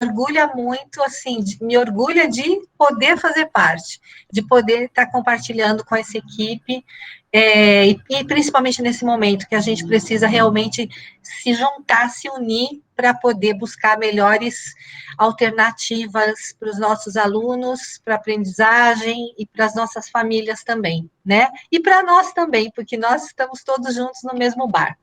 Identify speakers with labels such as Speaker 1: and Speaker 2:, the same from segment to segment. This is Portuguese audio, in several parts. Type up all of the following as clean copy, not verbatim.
Speaker 1: orgulha muito, assim, me orgulha de poder fazer parte, de poder estar compartilhando com essa equipe, e principalmente nesse momento que a gente precisa realmente se juntar, se unir para poder buscar melhores alternativas para os nossos alunos, para a aprendizagem e para as nossas famílias também, né? E para nós também, porque nós estamos todos juntos no mesmo barco.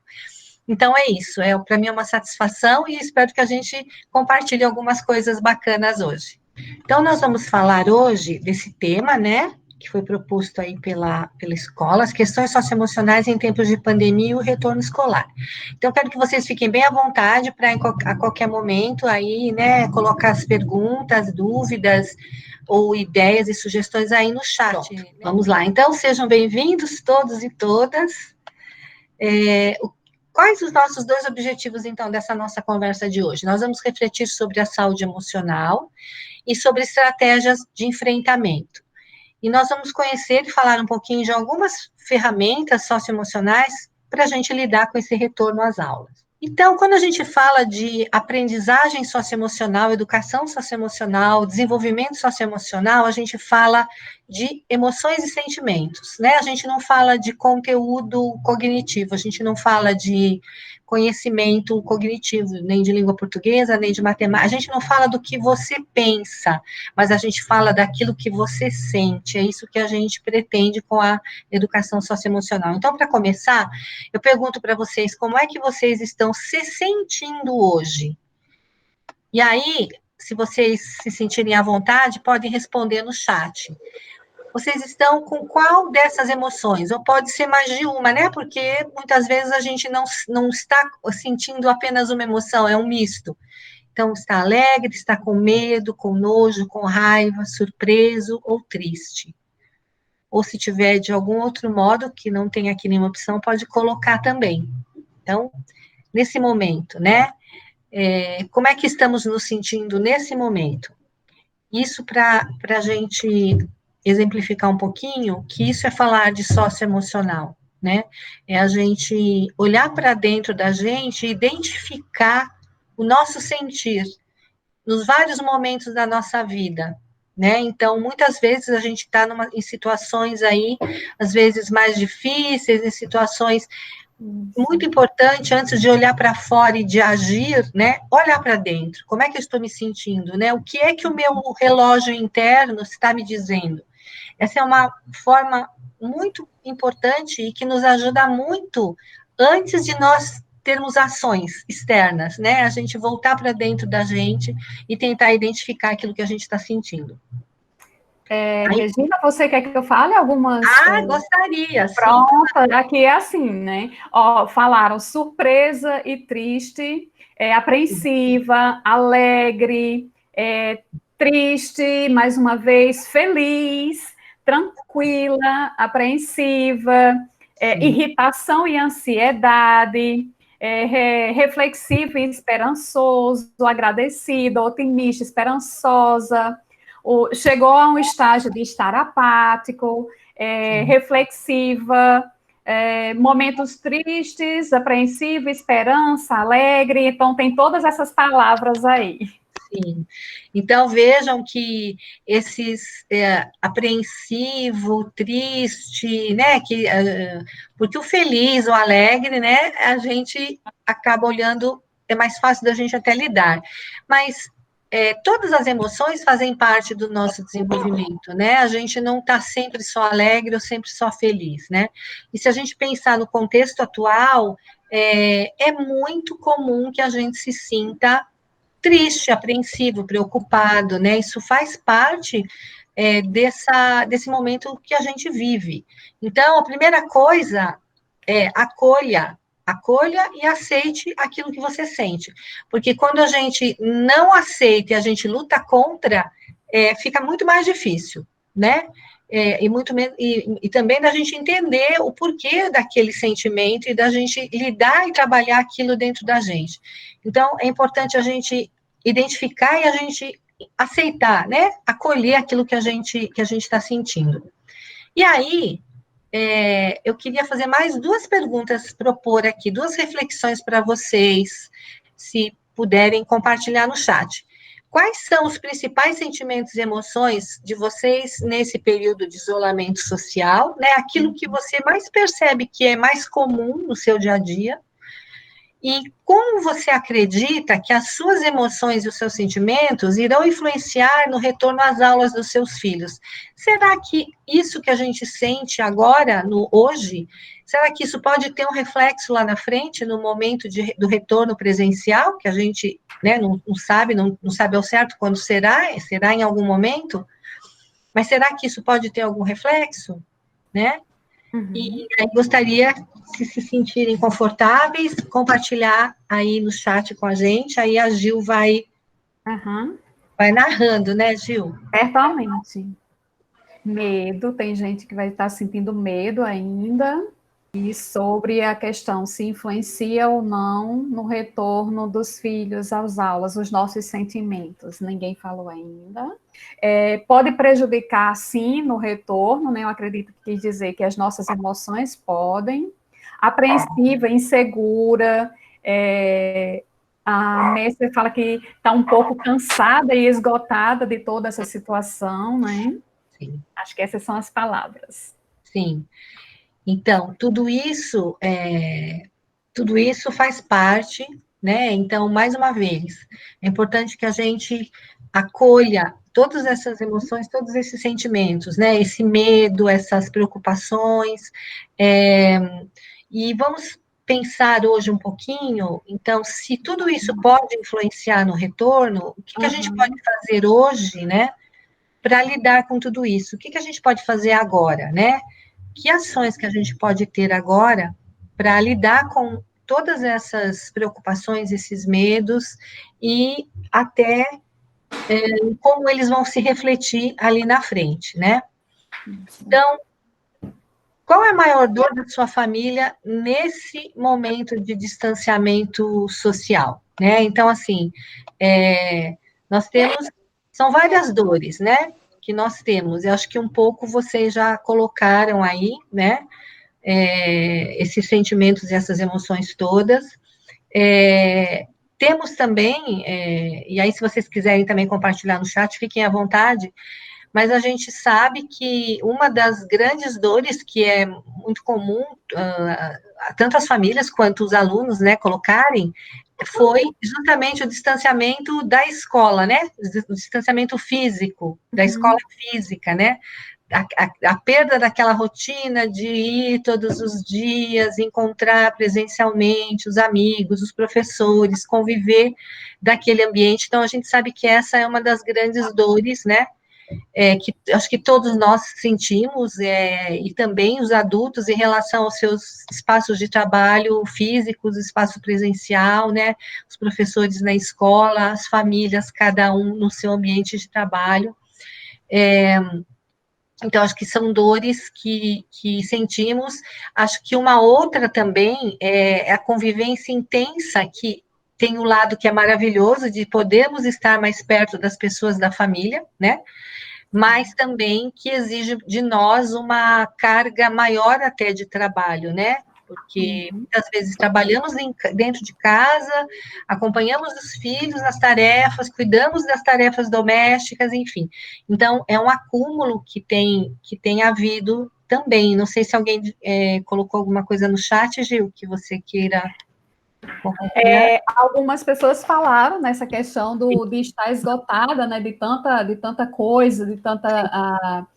Speaker 1: Então, é isso. Para mim é uma satisfação e espero que a gente compartilhe algumas coisas bacanas hoje. Então, nós vamos falar hoje desse tema, né, que foi proposto aí pela escola, as questões socioemocionais em tempos de pandemia e o retorno escolar. Então, quero que vocês fiquem bem à vontade para, a qualquer momento, aí, né, colocar as perguntas, dúvidas ou ideias e sugestões aí no chat. Pronto, vamos lá. Então, sejam bem-vindos todos e todas. Quais os nossos dois objetivos, então, dessa nossa conversa de hoje? Nós vamos refletir sobre a saúde emocional e sobre estratégias de enfrentamento. E nós vamos conhecer e falar um pouquinho de algumas ferramentas socioemocionais para a gente lidar com esse retorno às aulas. Então, quando a gente fala de aprendizagem socioemocional, educação socioemocional, desenvolvimento socioemocional, a gente fala de emoções e sentimentos, né? A gente não fala de conteúdo cognitivo, a gente não fala de conhecimento cognitivo, nem de língua portuguesa, nem de matemática. A gente não fala do que você pensa, mas a gente fala daquilo que você sente. É isso que a gente pretende com a educação socioemocional. Então, para começar, eu pergunto para vocês como é que vocês estão se sentindo hoje? E aí, se vocês se sentirem à vontade, podem responder no chat. Vocês estão com qual dessas emoções? Ou pode ser mais de uma, né? Porque muitas vezes a gente não está sentindo apenas uma emoção, é um misto. Então, está alegre, está com medo, com nojo, com raiva, surpreso ou triste. Ou se tiver de algum outro modo, que não tem aqui nenhuma opção, pode colocar também. Então, nesse momento, né? Como é que estamos nos sentindo nesse momento? Isso para a gente exemplificar um pouquinho, que isso é falar de socioemocional, né? É a gente olhar para dentro da gente e identificar o nosso sentir nos vários momentos da nossa vida, né? Então, muitas vezes a gente está em situações aí, às vezes mais difíceis, em situações muito importante, antes de olhar para fora e de agir, né, olhar para dentro, como é que eu estou me sentindo, né, o que é que o meu relógio interno está me dizendo. Essa é uma forma muito importante e que nos ajuda muito antes de nós termos ações externas, né, a gente voltar para dentro da gente e tentar identificar aquilo que a gente está sentindo.
Speaker 2: Regina, você quer que eu fale algumas?
Speaker 1: Gostaria,
Speaker 2: pronto, sim. Aqui é assim, né? Falaram surpresa e triste, apreensiva, alegre, triste, mais uma vez, feliz, tranquila, apreensiva, irritação e ansiedade, reflexivo e esperançoso, agradecido, otimista, esperançosa. Chegou a um estágio de estar apático, reflexiva, momentos tristes, apreensiva, esperança, alegre. Então, tem todas essas palavras aí.
Speaker 1: Sim. Então, vejam que esses apreensivo, triste, né, porque o feliz, o alegre, né, a gente acaba olhando, é mais fácil da gente até lidar, mas todas as emoções fazem parte do nosso desenvolvimento, né, a gente não está sempre só alegre ou sempre só feliz, né, e se a gente pensar no contexto atual, é muito comum que a gente se sinta triste, apreensivo, preocupado, né? Isso faz parte desse momento que a gente vive. Então, a primeira coisa é acolha e aceite aquilo que você sente. Porque quando a gente não aceita e a gente luta contra, fica muito mais difícil, né? E também da gente entender o porquê daquele sentimento e da gente lidar e trabalhar aquilo dentro da gente. Então, é importante a gente identificar e a gente aceitar, né? Acolher aquilo que a gente está sentindo. E aí, eu queria fazer mais duas perguntas, propor aqui, duas reflexões para vocês, se puderem compartilhar no chat. quais são os principais sentimentos e emoções de vocês nesse período de isolamento social, né? Aquilo que você mais percebe que é mais comum no seu dia a dia, e como você acredita que as suas emoções e os seus sentimentos irão influenciar no retorno às aulas dos seus filhos? Será que isso que a gente sente agora, no hoje, será que isso pode ter um reflexo lá na frente, no momento do retorno presencial, que a gente, né, não sabe, não sabe ao certo quando será em algum momento? Mas será que isso pode ter algum reflexo, né? E aí gostaria, se sentirem confortáveis, compartilhar aí no chat com a gente, aí a Gil vai narrando, né, Gil?
Speaker 2: Certamente. Medo, tem gente que vai estar sentindo medo ainda. E sobre a questão se influencia ou não no retorno dos filhos às aulas, os nossos sentimentos, ninguém falou ainda. Pode prejudicar, sim, no retorno, né? Eu acredito que quis dizer que as nossas emoções podem. Apreensiva, insegura, a Mestre fala que está um pouco cansada e esgotada de toda essa situação, né?
Speaker 1: Sim.
Speaker 2: Acho que essas são as palavras.
Speaker 1: Sim. Então, tudo isso faz parte, né? Então, mais uma vez, é importante que a gente acolha todas essas emoções, todos esses sentimentos, né? Esse medo, essas preocupações, e vamos pensar hoje um pouquinho, então, se tudo isso pode influenciar no retorno, o que a gente pode fazer hoje, né? Para lidar com tudo isso? O que a gente pode fazer agora, né? Que ações que a gente pode ter agora para lidar com todas essas preocupações, esses medos, e até como eles vão se refletir ali na frente, né? Então, qual é a maior dor da sua família nesse momento de distanciamento social, né? Então, assim, nós temos, são várias dores, né? Que nós temos, eu acho que um pouco vocês já colocaram aí, né? Esses sentimentos e essas emoções todas. Temos também, e aí se vocês quiserem também compartilhar no chat, fiquem à vontade, mas a gente sabe que uma das grandes dores que é muito comum, tanto as famílias quanto os alunos, né, colocarem, foi justamente o distanciamento da escola, né, o distanciamento físico, da escola física, né, a perda daquela rotina de ir todos os dias, encontrar presencialmente os amigos, os professores, conviver daquele ambiente. Então, a gente sabe que essa é uma das grandes dores, né? Que acho que todos nós sentimos, e também os adultos em relação aos seus espaços de trabalho físicos, espaço presencial, né? Os professores na escola, as famílias, cada um no seu ambiente de trabalho. Então, acho que são dores que sentimos. Acho que uma outra também é a convivência intensa, que tem o lado que é maravilhoso, de podermos estar mais perto das pessoas da família, né? Mas também que exige de nós uma carga maior até de trabalho, né? Porque muitas vezes trabalhamos dentro de casa, acompanhamos os filhos nas tarefas, cuidamos das tarefas domésticas, enfim. Então, é um acúmulo que tem havido também. Não sei se alguém colocou alguma coisa no chat, Gil, que você queira compartilhar.
Speaker 2: Algumas pessoas falaram nessa questão de estar esgotada, né, de tanta coisa, de tanta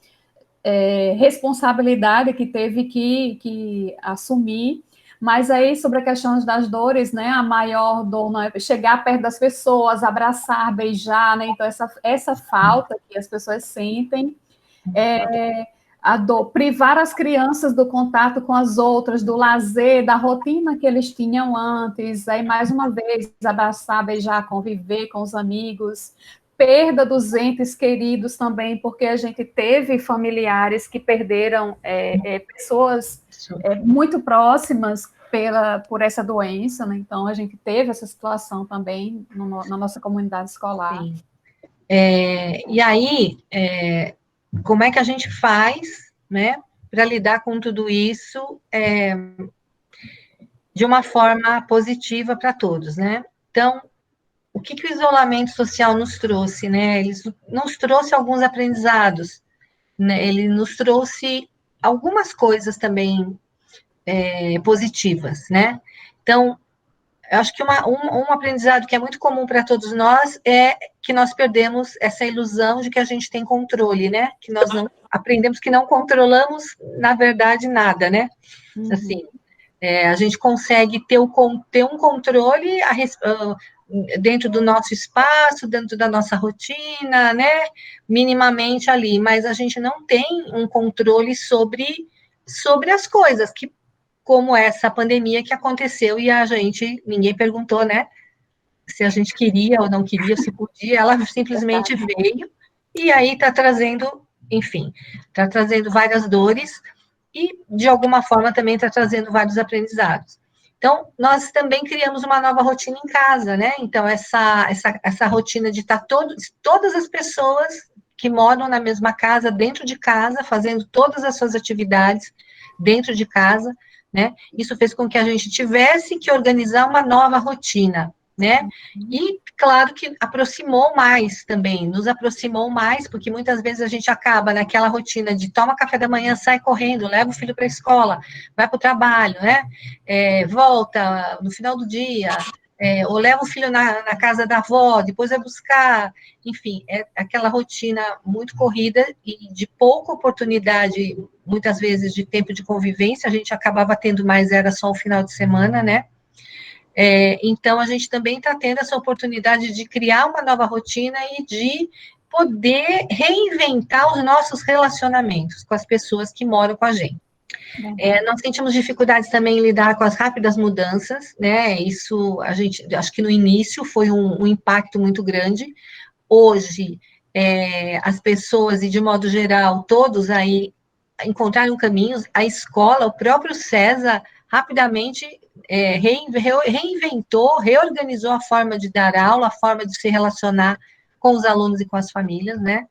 Speaker 2: responsabilidade que teve que assumir. Mas aí, sobre a questão das dores, né, a maior dor não é chegar perto das pessoas, abraçar, beijar, né, então essa falta que as pessoas sentem, a dor, privar as crianças do contato com as outras, do lazer, da rotina que eles tinham antes, aí mais uma vez abraçar, beijar, conviver com os amigos, perda dos entes queridos também, porque a gente teve familiares que perderam pessoas muito próximas por essa doença, né? Então a gente teve essa situação também na nossa comunidade escolar.
Speaker 1: Sim. E aí, como é que a gente faz, né, para lidar com tudo isso de uma forma positiva para todos, né? Então, o que o isolamento social nos trouxe, né? Ele nos trouxe alguns aprendizados, né? Ele nos trouxe algumas coisas também positivas, né? Então, eu acho que um aprendizado que é muito comum para todos nós é que nós perdemos essa ilusão de que a gente tem controle, né? Que nós não aprendemos que não controlamos, na verdade, nada, né? Assim, a gente consegue ter um controle dentro do nosso espaço, dentro da nossa rotina, né? Minimamente ali, mas a gente não tem um controle sobre as coisas que como essa pandemia que aconteceu e ninguém perguntou, né, se a gente queria ou não queria, se podia, ela simplesmente veio e aí está trazendo, enfim, está trazendo várias dores e, de alguma forma, também está trazendo vários aprendizados. Então, nós também criamos uma nova rotina em casa, né? Então, essa rotina de estar todas as pessoas que moram na mesma casa, dentro de casa, fazendo todas as suas atividades dentro de casa, né? Isso fez com que a gente tivesse que organizar uma nova rotina, né? E, claro, que aproximou mais também, nos aproximou mais, porque muitas vezes a gente acaba naquela rotina de toma café da manhã, sai correndo, leva o filho para a escola, vai para o trabalho, né? Volta no final do dia, ou leva o filho na casa da avó, depois vai buscar, enfim, é aquela rotina muito corrida e de pouca oportunidade, muitas vezes, de tempo de convivência, a gente acabava tendo mais, era só o final de semana, né? Então, a gente também está tendo essa oportunidade de criar uma nova rotina e de poder reinventar os nossos relacionamentos com as pessoas que moram com a gente. Nós sentimos dificuldades também em lidar com as rápidas mudanças, né? Isso, acho que no início foi um impacto muito grande. Hoje, as pessoas, e de modo geral, todos aí encontraram caminhos, a escola, o próprio César, rapidamente reinventou, reorganizou a forma de dar aula, a forma de se relacionar com os alunos e com as famílias, né?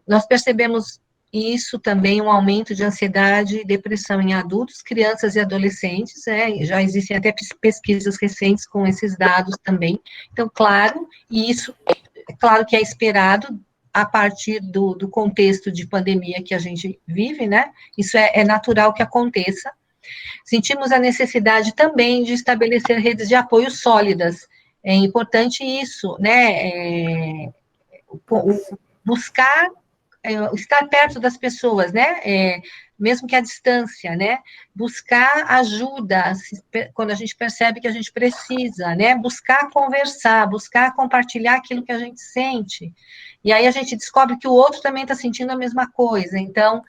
Speaker 1: Nós percebemos isso também, um aumento de ansiedade e depressão em adultos, crianças e adolescentes, já existem até pesquisas recentes com esses dados também. Então, claro, e isso é claro que é esperado a partir do contexto de pandemia que a gente vive, né? Isso é natural que aconteça. Sentimos a necessidade também de estabelecer redes de apoio sólidas. É importante isso, né? Buscar estar perto das pessoas, né? Mesmo que à distância, né? Buscar ajuda quando a gente percebe que a gente precisa, né? Buscar conversar, buscar compartilhar aquilo que a gente sente. E aí a gente descobre que o outro também está sentindo a mesma coisa. Então,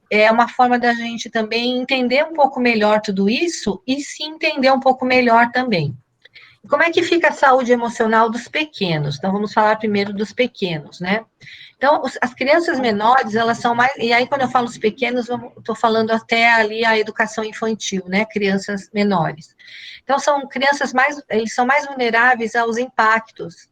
Speaker 1: é uma forma da gente também entender um pouco melhor tudo isso e se entender um pouco melhor também. Como é que fica a saúde emocional dos pequenos? Então, vamos falar primeiro dos pequenos, né? Então, as crianças menores, elas são mais... E aí, quando eu falo os pequenos, estou falando até ali a educação infantil, né? Crianças menores. Então, são crianças eles são mais vulneráveis aos impactos,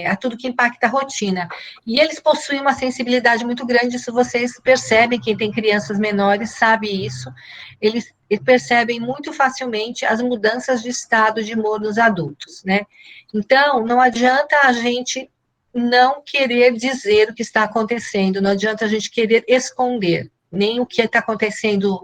Speaker 1: a tudo que impacta a rotina. E eles possuem uma sensibilidade muito grande, isso vocês percebem, quem tem crianças menores sabe isso, eles percebem muito facilmente as mudanças de estado de humor dos adultos, né? Então, não adianta a gente não querer dizer o que está acontecendo, não adianta a gente querer esconder nem o que está acontecendo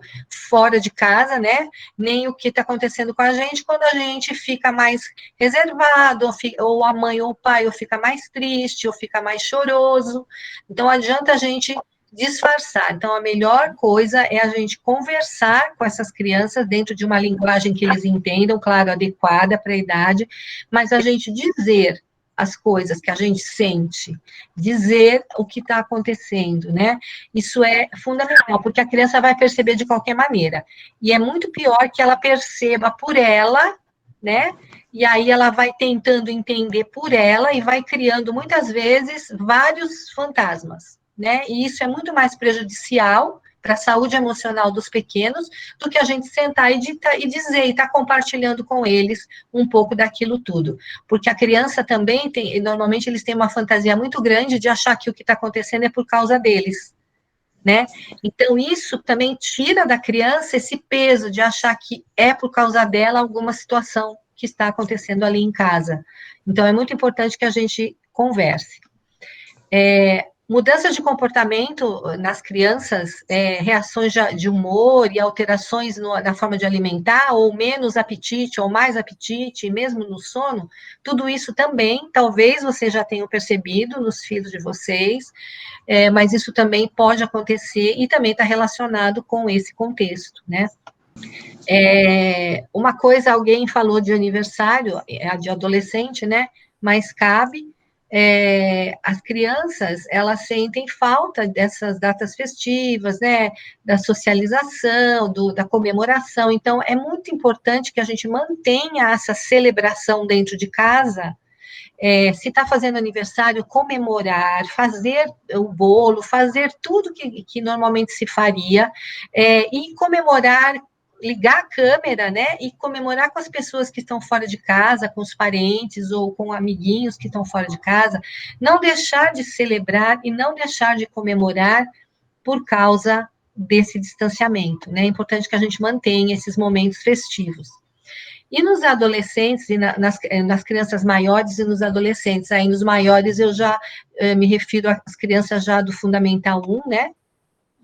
Speaker 1: fora de casa, né, nem o que está acontecendo com a gente, quando a gente fica mais reservado, ou a mãe ou o pai, ou fica mais triste, ou fica mais choroso, então adianta a gente disfarçar. Então, a melhor coisa é a gente conversar com essas crianças dentro de uma linguagem que eles entendam, claro, adequada para a idade, mas a gente dizer as coisas que a gente sente, dizer o que está acontecendo, né? Isso é fundamental, porque a criança vai perceber de qualquer maneira. E é muito pior que ela perceba por ela, né? E aí ela vai tentando entender por ela e vai criando, muitas vezes, vários fantasmas, né? E isso é muito mais prejudicial para a saúde emocional dos pequenos, do que a gente sentar e dizer, e estar compartilhando com eles um pouco daquilo tudo. Porque a criança também normalmente eles têm uma fantasia muito grande de achar que o que está acontecendo é por causa deles, né? Então, isso também tira da criança esse peso de achar que é por causa dela alguma situação que está acontecendo ali em casa. Então, é muito importante que a gente converse. Mudanças de comportamento nas crianças, reações de humor e alterações na forma de alimentar, ou menos apetite, ou mais apetite, mesmo no sono, tudo isso também, talvez vocês já tenham percebido nos filhos de vocês, mas isso também pode acontecer e também está relacionado com esse contexto, né? Uma coisa, alguém falou de aniversário, de adolescente, né? Mas cabe. As crianças, elas sentem falta dessas datas festivas, né, da socialização, da comemoração, então é muito importante que a gente mantenha essa celebração dentro de casa, se está fazendo aniversário, comemorar, fazer o bolo, fazer tudo que normalmente se faria, e comemorar, ligar a câmera, né, e comemorar com as pessoas que estão fora de casa, com os parentes ou com amiguinhos que estão fora de casa, não deixar de celebrar e não deixar de comemorar por causa desse distanciamento, né, é importante que a gente mantenha esses momentos festivos. E nos adolescentes, e nas crianças maiores e nos adolescentes, aí nos maiores eu já me refiro às crianças já do Fundamental 1, né,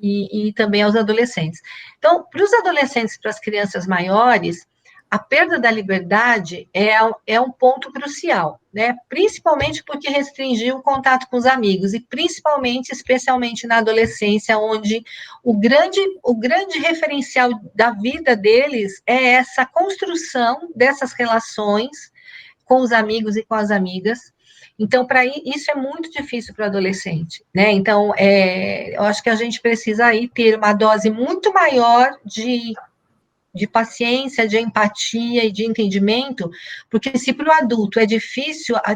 Speaker 1: e também aos adolescentes. Então, para os adolescentes e para as crianças maiores, a perda da liberdade é um ponto crucial, né? Principalmente porque restringiu o contato com os amigos, e principalmente, especialmente na adolescência, onde o grande referencial da vida deles é essa construção dessas relações com os amigos e com as amigas. Então, isso é muito difícil para o adolescente, né? Então, eu acho que a gente precisa aí ter uma dose muito maior de paciência, de empatia e de entendimento, porque se para o adulto é difícil a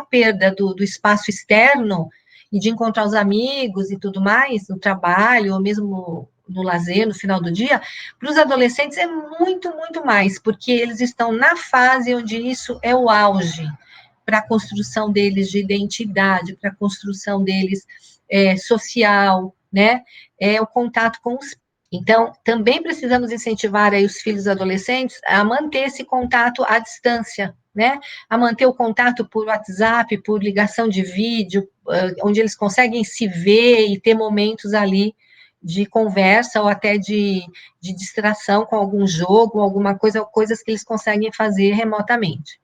Speaker 1: perda do espaço externo e de encontrar os amigos e tudo mais, no trabalho, ou mesmo no lazer, no final do dia, para os adolescentes é muito, muito mais, porque eles estão na fase onde isso é o auge, para a construção deles de identidade, para a construção deles social, né? O contato com os. Então, também precisamos incentivar aí os filhos adolescentes a manter esse contato à distância, né? A manter o contato por WhatsApp, por ligação de vídeo, onde eles conseguem se ver e ter momentos ali de conversa ou até de distração com algum jogo, alguma coisa, coisas que eles conseguem fazer remotamente.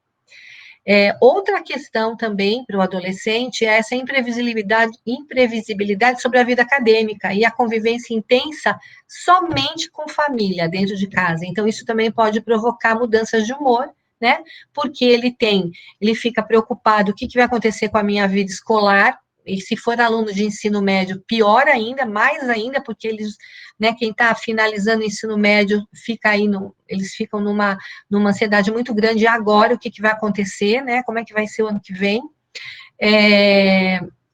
Speaker 1: Outra questão também para o adolescente é essa imprevisibilidade sobre a vida acadêmica e a convivência intensa somente com família dentro de casa. Então, isso também pode provocar mudanças de humor, né? Porque ele fica preocupado, o que vai acontecer com a minha vida escolar, e se for aluno de ensino médio, pior ainda, mais ainda, porque eles, né, quem está finalizando o ensino médio eles ficam numa ansiedade muito grande. E agora, o que vai acontecer, né? Como é que vai ser o ano que vem?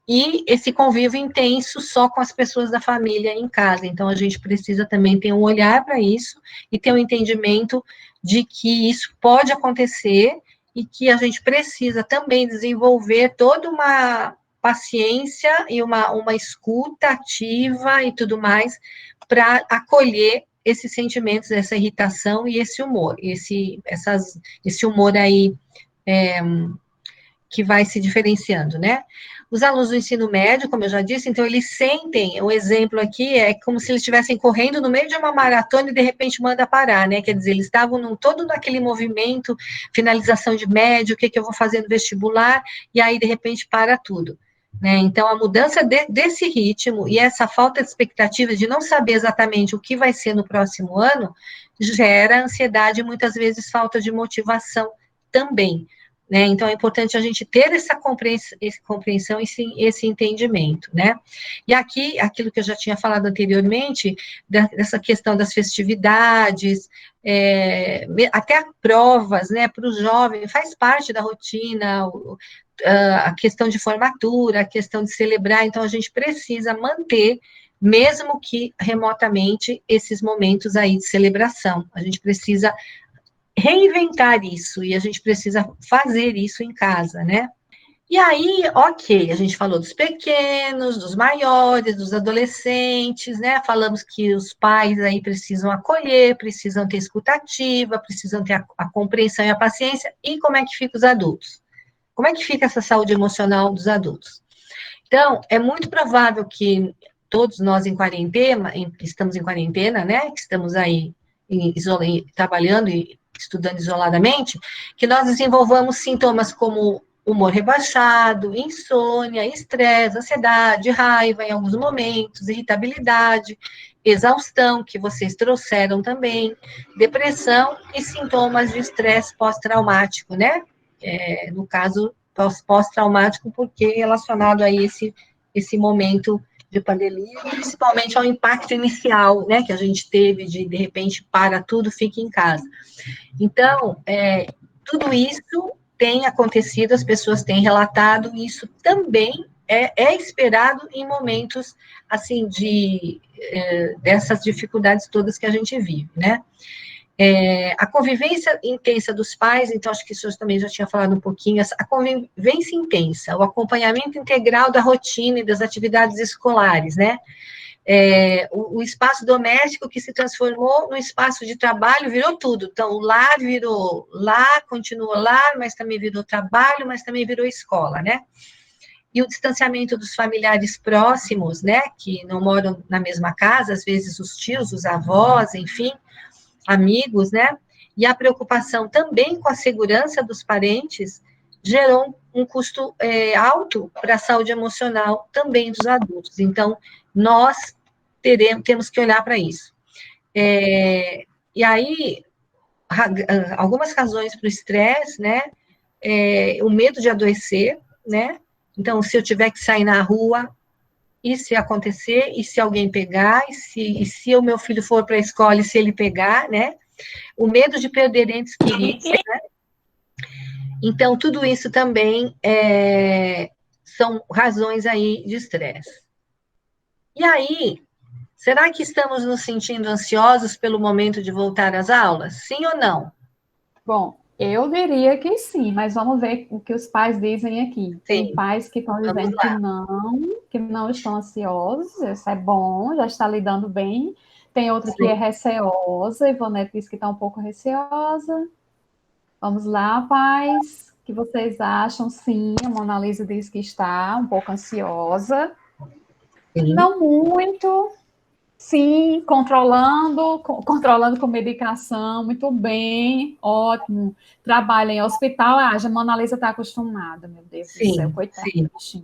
Speaker 1: E esse convívio intenso só com as pessoas da família em casa. Então, a gente precisa também ter um olhar para isso e ter um entendimento de que isso pode acontecer e que a gente precisa também desenvolver toda uma paciência e uma escuta ativa e tudo mais para acolher esses sentimentos, essa irritação e esse humor, esse humor aí que vai se diferenciando, né? Os alunos do ensino médio, como eu já disse, então eles sentem, o exemplo aqui é como se eles estivessem correndo no meio de uma maratona e de repente manda parar, né? Quer dizer, eles estavam todo naquele movimento, finalização de médio, o que eu vou fazer no vestibular, e aí de repente para tudo. Né? Então, a mudança desse ritmo e essa falta de expectativa de não saber exatamente o que vai ser no próximo ano gera ansiedade e muitas vezes falta de motivação também. Né? Então, é importante a gente ter essa compreensão e esse entendimento. Né? E aqui, aquilo que eu já tinha falado anteriormente, dessa questão das festividades, até provas, né, para os jovens, faz parte da rotina, a questão de formatura, a questão de celebrar, então a gente precisa manter, mesmo que remotamente, esses momentos aí de celebração. A gente precisa reinventar isso, e a gente precisa fazer isso em casa, né? E aí, ok, a gente falou dos pequenos, dos maiores, dos adolescentes, né? Falamos que os pais aí precisam acolher, precisam ter escutativa, precisam ter a compreensão e a paciência. E como é que fica os adultos? Como é que fica essa saúde emocional dos adultos? Então, é muito provável que todos nós em quarentena, estamos em quarentena, né? Que estamos aí trabalhando e estudando isoladamente, que nós desenvolvamos sintomas como humor rebaixado, insônia, estresse, ansiedade, raiva em alguns momentos, irritabilidade, exaustão, que vocês trouxeram também, depressão e sintomas de estresse pós-traumático, né? No caso, pós-traumático, porque relacionado a esse momento de pandemia, principalmente ao impacto inicial, né, que a gente teve de repente, para tudo, fique em casa. Então, tudo isso tem acontecido, as pessoas têm relatado, e isso também é esperado em momentos, assim, dessas dificuldades todas que a gente vive, né? A convivência intensa dos pais, então acho que o senhor também já tinha falado um pouquinho, a convivência intensa, o acompanhamento integral da rotina e das atividades escolares, né? O espaço doméstico que se transformou no espaço de trabalho virou tudo. Então, o lar virou lar, continua lar, mas também virou trabalho, mas também virou escola, né? E o distanciamento dos familiares próximos, né, que não moram na mesma casa, às vezes os tios, os avós, enfim, amigos, né? E a preocupação também com a segurança dos parentes gerou um custo alto para a saúde emocional também dos adultos. Então, nós temos que olhar para isso. E aí, algumas razões para o estresse, né? O medo de adoecer, né? Então, se eu tiver que sair na rua, e se acontecer, e se alguém pegar, e se o meu filho for para a escola, e se ele pegar, né? O medo de perder entes queridos, né? Então, tudo isso também são razões aí de estresse. E aí, será que estamos nos sentindo ansiosos pelo momento de voltar às aulas? Sim ou não?
Speaker 2: Bom, eu diria que sim, mas vamos ver o que os pais dizem aqui. Tem
Speaker 1: Sim.
Speaker 2: pais que estão dizendo que não estão ansiosos, isso é bom, já está lidando bem. Tem outra que é receosa, Ivonete disse que está um pouco receosa. Vamos lá, pais, o que vocês acham? Sim, a Mona Lisa diz que está um pouco ansiosa.
Speaker 1: Sim.
Speaker 2: Não muito, sim, controlando com medicação, muito bem, ótimo. Trabalha em hospital, a Mona Lisa está acostumada, meu Deus do céu, coitada.
Speaker 1: Sim.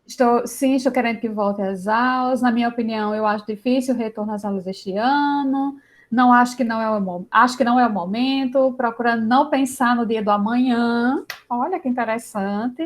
Speaker 2: Estou querendo que volte às aulas. Na minha opinião, eu acho difícil o retorno às aulas este ano. Não acho que não é acho que não é o momento, procurando não pensar no dia do amanhã. Olha que interessante.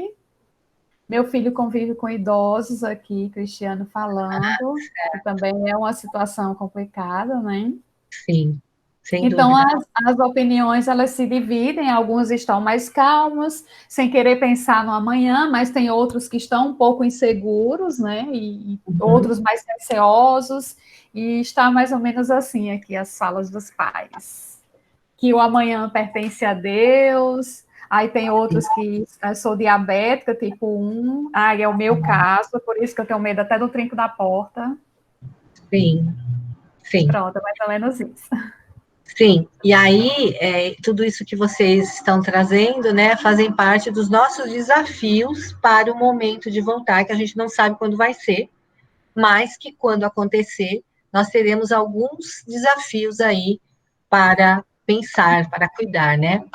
Speaker 2: Meu filho convive com idosos aqui, Cristiano falando, que também é uma situação complicada, né?
Speaker 1: Sim, sem
Speaker 2: Então,
Speaker 1: dúvida.
Speaker 2: as opiniões, elas se dividem, alguns estão mais calmos, sem querer pensar no amanhã, mas tem outros que estão um pouco inseguros, né, e outros mais receosos, e está mais ou menos assim aqui as falas dos pais. Que o amanhã pertence a Deus, aí tem outros que sou diabética, tipo 1, é o meu caso, por isso que eu tenho medo até do trinco da porta.
Speaker 1: Sim.
Speaker 2: Pronto, é mais ou menos isso.
Speaker 1: Sim, e aí, tudo isso que vocês estão trazendo, né, fazem parte dos nossos desafios para o momento de voltar, que a gente não sabe quando vai ser, mas que quando acontecer, nós teremos alguns desafios aí para pensar, para cuidar, né?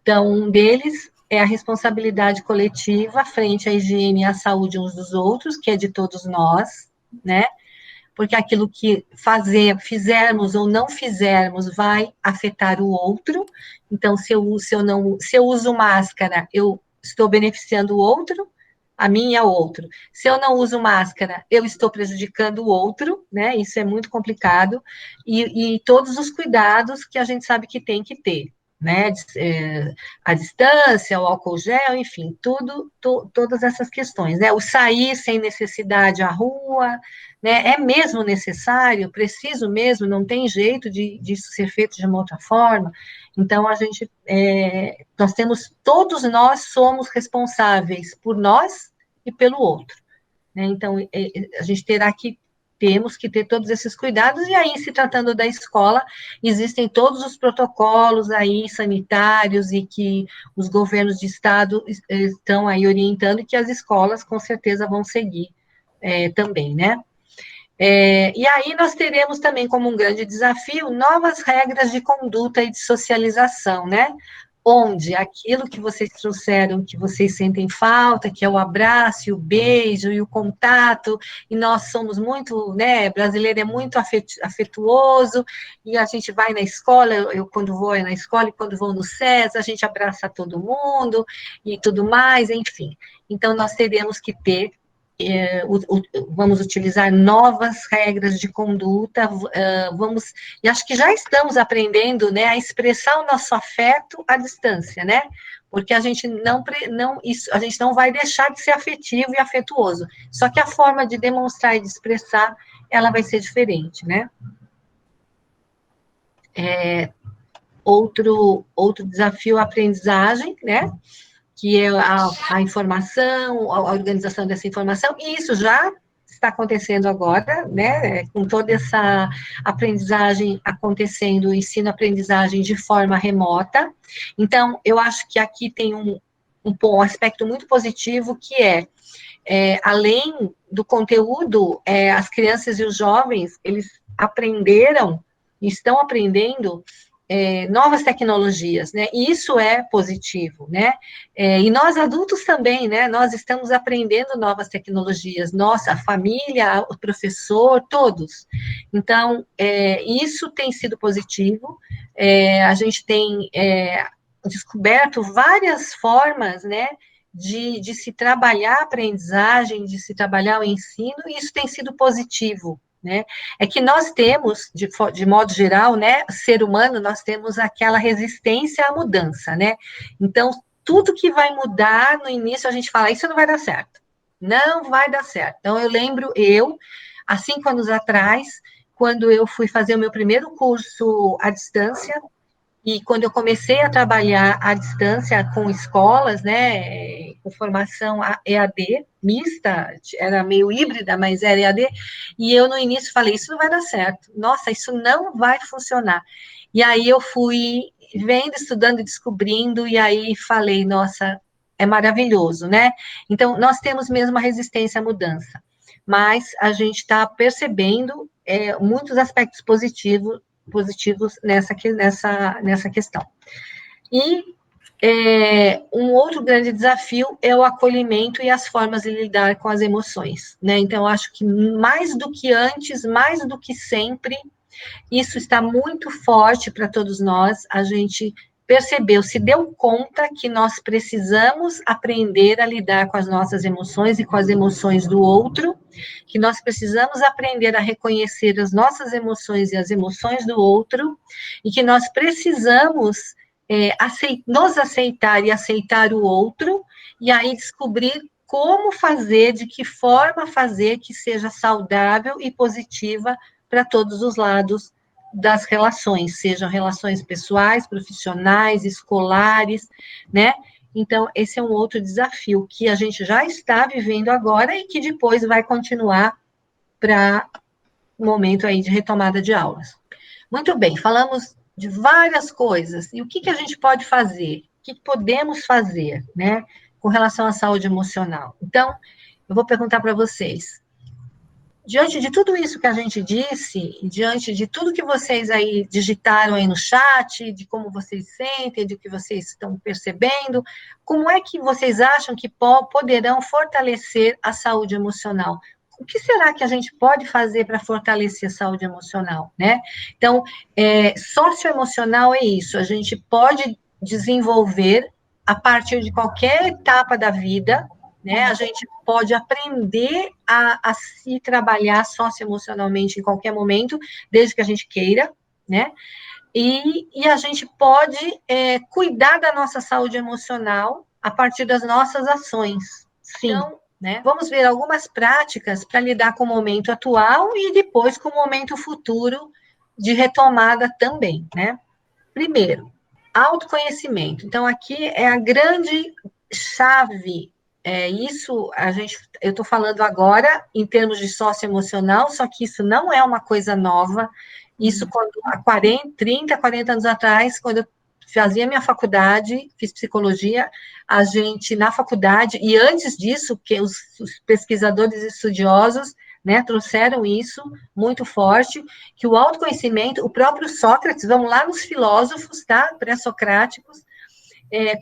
Speaker 1: Então, um deles é a responsabilidade coletiva frente à higiene e à saúde uns dos outros, que é de todos nós, né? Porque aquilo que fizermos ou não fizermos vai afetar o outro. Então, se eu uso máscara, eu estou beneficiando o outro, a mim e ao outro. Se eu não uso máscara, eu estou prejudicando o outro, né? Isso é muito complicado. E todos os cuidados que a gente sabe que tem que ter, né? A distância, o álcool gel, enfim, todas essas questões, né? O sair sem necessidade à rua, né? É mesmo necessário, preciso mesmo, não tem jeito disso ser feito de uma outra forma. Então, todos nós somos responsáveis por nós e pelo outro, né? Então, a gente temos que ter todos esses cuidados, e aí, se tratando da escola, existem todos os protocolos aí sanitários e que os governos de estado estão aí orientando e que as escolas, com certeza, vão seguir também, né? E aí nós teremos também como um grande desafio novas regras de conduta e de socialização, né? Onde aquilo que vocês trouxeram, que vocês sentem falta, que é o abraço, e o beijo e o contato, e nós somos muito, né, brasileiro é muito afetuoso, e a gente vai na escola, eu quando vou na escola e quando vou no SES, a gente abraça todo mundo e tudo mais, enfim. Então, nós teremos que ter vamos utilizar novas regras de conduta, e acho que já estamos aprendendo, né, a expressar o nosso afeto à distância, né, porque a gente a gente não vai deixar de ser afetivo e afetuoso, só que a forma de demonstrar e de expressar, ela vai ser diferente, né. Outro desafio, a aprendizagem, né, que é a informação, a organização dessa informação, e isso já está acontecendo agora, né, com toda essa aprendizagem acontecendo, ensino-aprendizagem de forma remota. Então, eu acho que aqui tem um aspecto muito positivo, que além do conteúdo, as crianças e os jovens, eles estão aprendendo novas tecnologias, né? E isso é positivo, né? E nós adultos também, né? Nós estamos aprendendo novas tecnologias, nossa família, o professor, todos. Então, isso tem sido positivo. A gente tem descoberto várias formas, né? De se trabalhar a aprendizagem, de se trabalhar o ensino, e isso tem sido positivo, né? É que nós temos, de modo geral, né, ser humano, nós temos aquela resistência à mudança, né? Então, tudo que vai mudar, no início a gente fala, isso não vai dar certo. Não vai dar certo. Então, eu lembro, há 5 anos atrás, quando eu fui fazer o meu primeiro curso à distância, e quando eu comecei a trabalhar à distância com escolas, né, com formação EAD, mista, era meio híbrida, mas era EAD, e eu no início falei, isso não vai dar certo, nossa, isso não vai funcionar. E aí eu fui vendo, estudando, descobrindo, e aí falei, nossa, é maravilhoso, né? Então, nós temos mesmo uma resistência à mudança, mas a gente está percebendo muitos aspectos positivos nessa questão. E um outro grande desafio é o acolhimento e as formas de lidar com as emoções, né? Então, acho que mais do que antes, mais do que sempre, isso está muito forte para todos nós, a gente percebeu, se deu conta que nós precisamos aprender a lidar com as nossas emoções e com as emoções do outro, que nós precisamos aprender a reconhecer as nossas emoções e as emoções do outro, e que nós precisamos nos aceitar e aceitar o outro, e aí descobrir como fazer, de que forma fazer que seja saudável e positiva para todos os lados das relações, sejam relações pessoais, profissionais, escolares, né? Então, esse é um outro desafio que a gente já está vivendo agora e que depois vai continuar para o momento aí de retomada de aulas. Muito bem, falamos de várias coisas. E o que a gente pode fazer? O que podemos fazer, né, com relação à saúde emocional? Então, eu vou perguntar para vocês, diante de tudo isso que a gente disse, diante de tudo que vocês aí digitaram aí no chat, de como vocês sentem, de que vocês estão percebendo, como é que vocês acham que poderão fortalecer a saúde emocional? O que será que a gente pode fazer para fortalecer a saúde emocional, né? Então, socioemocional é isso, a gente pode desenvolver a partir de qualquer etapa da vida, né? A gente pode aprender a se trabalhar socioemocionalmente em qualquer momento, desde que a gente queira, né? E a gente pode cuidar da nossa saúde emocional a partir das nossas ações. Sim. Então, né, vamos ver algumas práticas para lidar com o momento atual e depois com o momento futuro de retomada também, né? Primeiro, autoconhecimento. Então, aqui é a grande chave. Eu estou falando agora em termos de socioemocional, só que isso não é uma coisa nova. Isso há 30, 40 anos atrás, quando eu fazia minha faculdade, fiz psicologia, a gente, na faculdade, e antes disso, que os pesquisadores estudiosos, né, trouxeram isso muito forte, que o autoconhecimento, o próprio Sócrates, vamos lá nos filósofos, tá, pré-socráticos,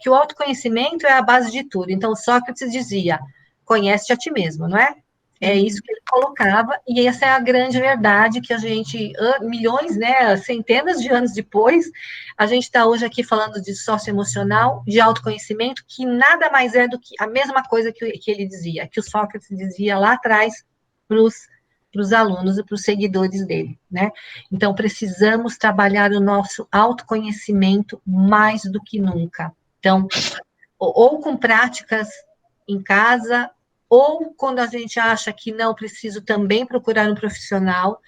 Speaker 1: que o autoconhecimento é a base de tudo. Então, Sócrates dizia, conhece-te a ti mesmo, não é? É isso que ele colocava, e essa é a grande verdade que a gente, milhões, né, centenas de anos depois, a gente está hoje aqui falando de socioemocional, de autoconhecimento, que nada mais é do que a mesma coisa que ele dizia, que o Sócrates dizia lá atrás para os alunos e para os seguidores dele, né? Então, precisamos trabalhar o nosso autoconhecimento mais do que nunca. Então, ou com práticas em casa, ou quando a gente acha que não, preciso também procurar um profissional.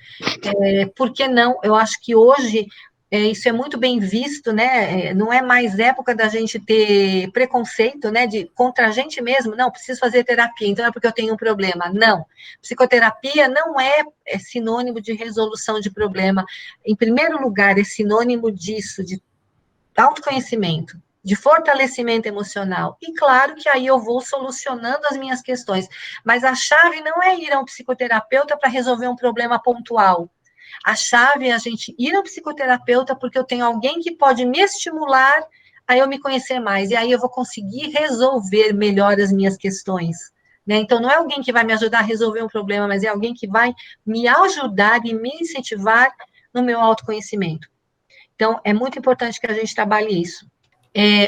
Speaker 1: Por que não? Eu acho que hoje isso é muito bem visto, né? Não é mais época da gente ter preconceito, né? Contra a gente mesmo, não, preciso fazer terapia, então é porque eu tenho um problema. Não, psicoterapia não é sinônimo de resolução de problema. Em primeiro lugar, é sinônimo disso, de autoconhecimento, de fortalecimento emocional. E claro que aí eu vou solucionando as minhas questões, mas a chave não é ir a um psicoterapeuta para resolver um problema pontual. A chave é a gente ir ao psicoterapeuta porque eu tenho alguém que pode me estimular a eu me conhecer mais, e aí eu vou conseguir resolver melhor as minhas questões. Né? Então, não é alguém que vai me ajudar a resolver um problema, mas é alguém que vai me ajudar e me incentivar no meu autoconhecimento. Então, é muito importante que a gente trabalhe isso.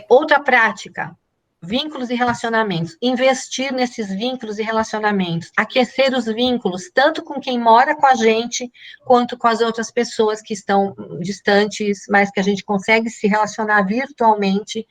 Speaker 1: Outra prática, vínculos e relacionamentos. Investir nesses vínculos e relacionamentos. Aquecer os vínculos, tanto com quem mora com a gente, quanto com as outras pessoas que estão distantes, mas que a gente consegue se relacionar virtualmente.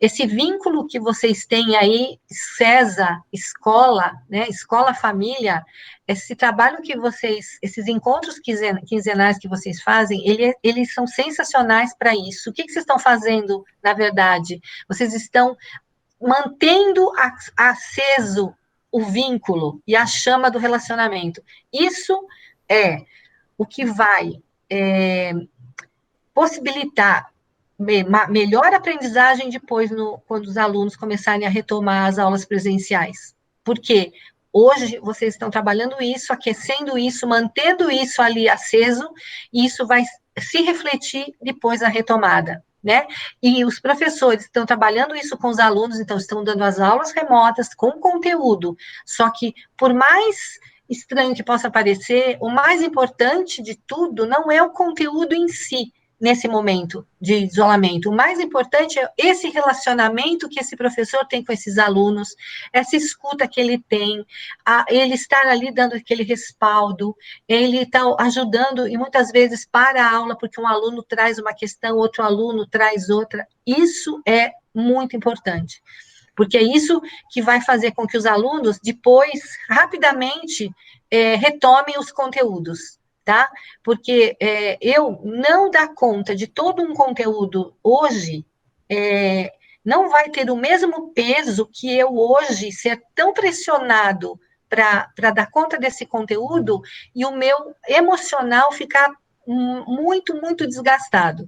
Speaker 1: Esse vínculo que vocês têm aí, CESA, escola, né, escola-família, esse trabalho que vocês, esses encontros quinzenais que vocês fazem, eles são sensacionais para isso. O que vocês estão fazendo, na verdade? Vocês estão mantendo aceso o vínculo e a chama do relacionamento. Isso é o que vai possibilitar melhor aprendizagem depois, quando os alunos começarem a retomar as aulas presenciais. Por quê? Hoje vocês estão trabalhando isso, aquecendo isso, mantendo isso ali aceso, e isso vai se refletir depois na retomada, né? E os professores estão trabalhando isso com os alunos, então estão dando as aulas remotas com conteúdo, só que por mais estranho que possa parecer, o mais importante de tudo não é o conteúdo em si, nesse momento de isolamento. O mais importante é esse relacionamento que esse professor tem com esses alunos, essa escuta que ele tem, ele estar ali dando aquele respaldo, ele está ajudando, e muitas vezes para a aula, porque um aluno traz uma questão, outro aluno traz outra. Isso é muito importante, porque é isso que vai fazer com que os alunos, depois, rapidamente, retomem os conteúdos. Tá? Porque eu não dar conta de todo um conteúdo hoje, não vai ter o mesmo peso que eu hoje ser tão pressionado para dar conta desse conteúdo e o meu emocional ficar muito, muito desgastado.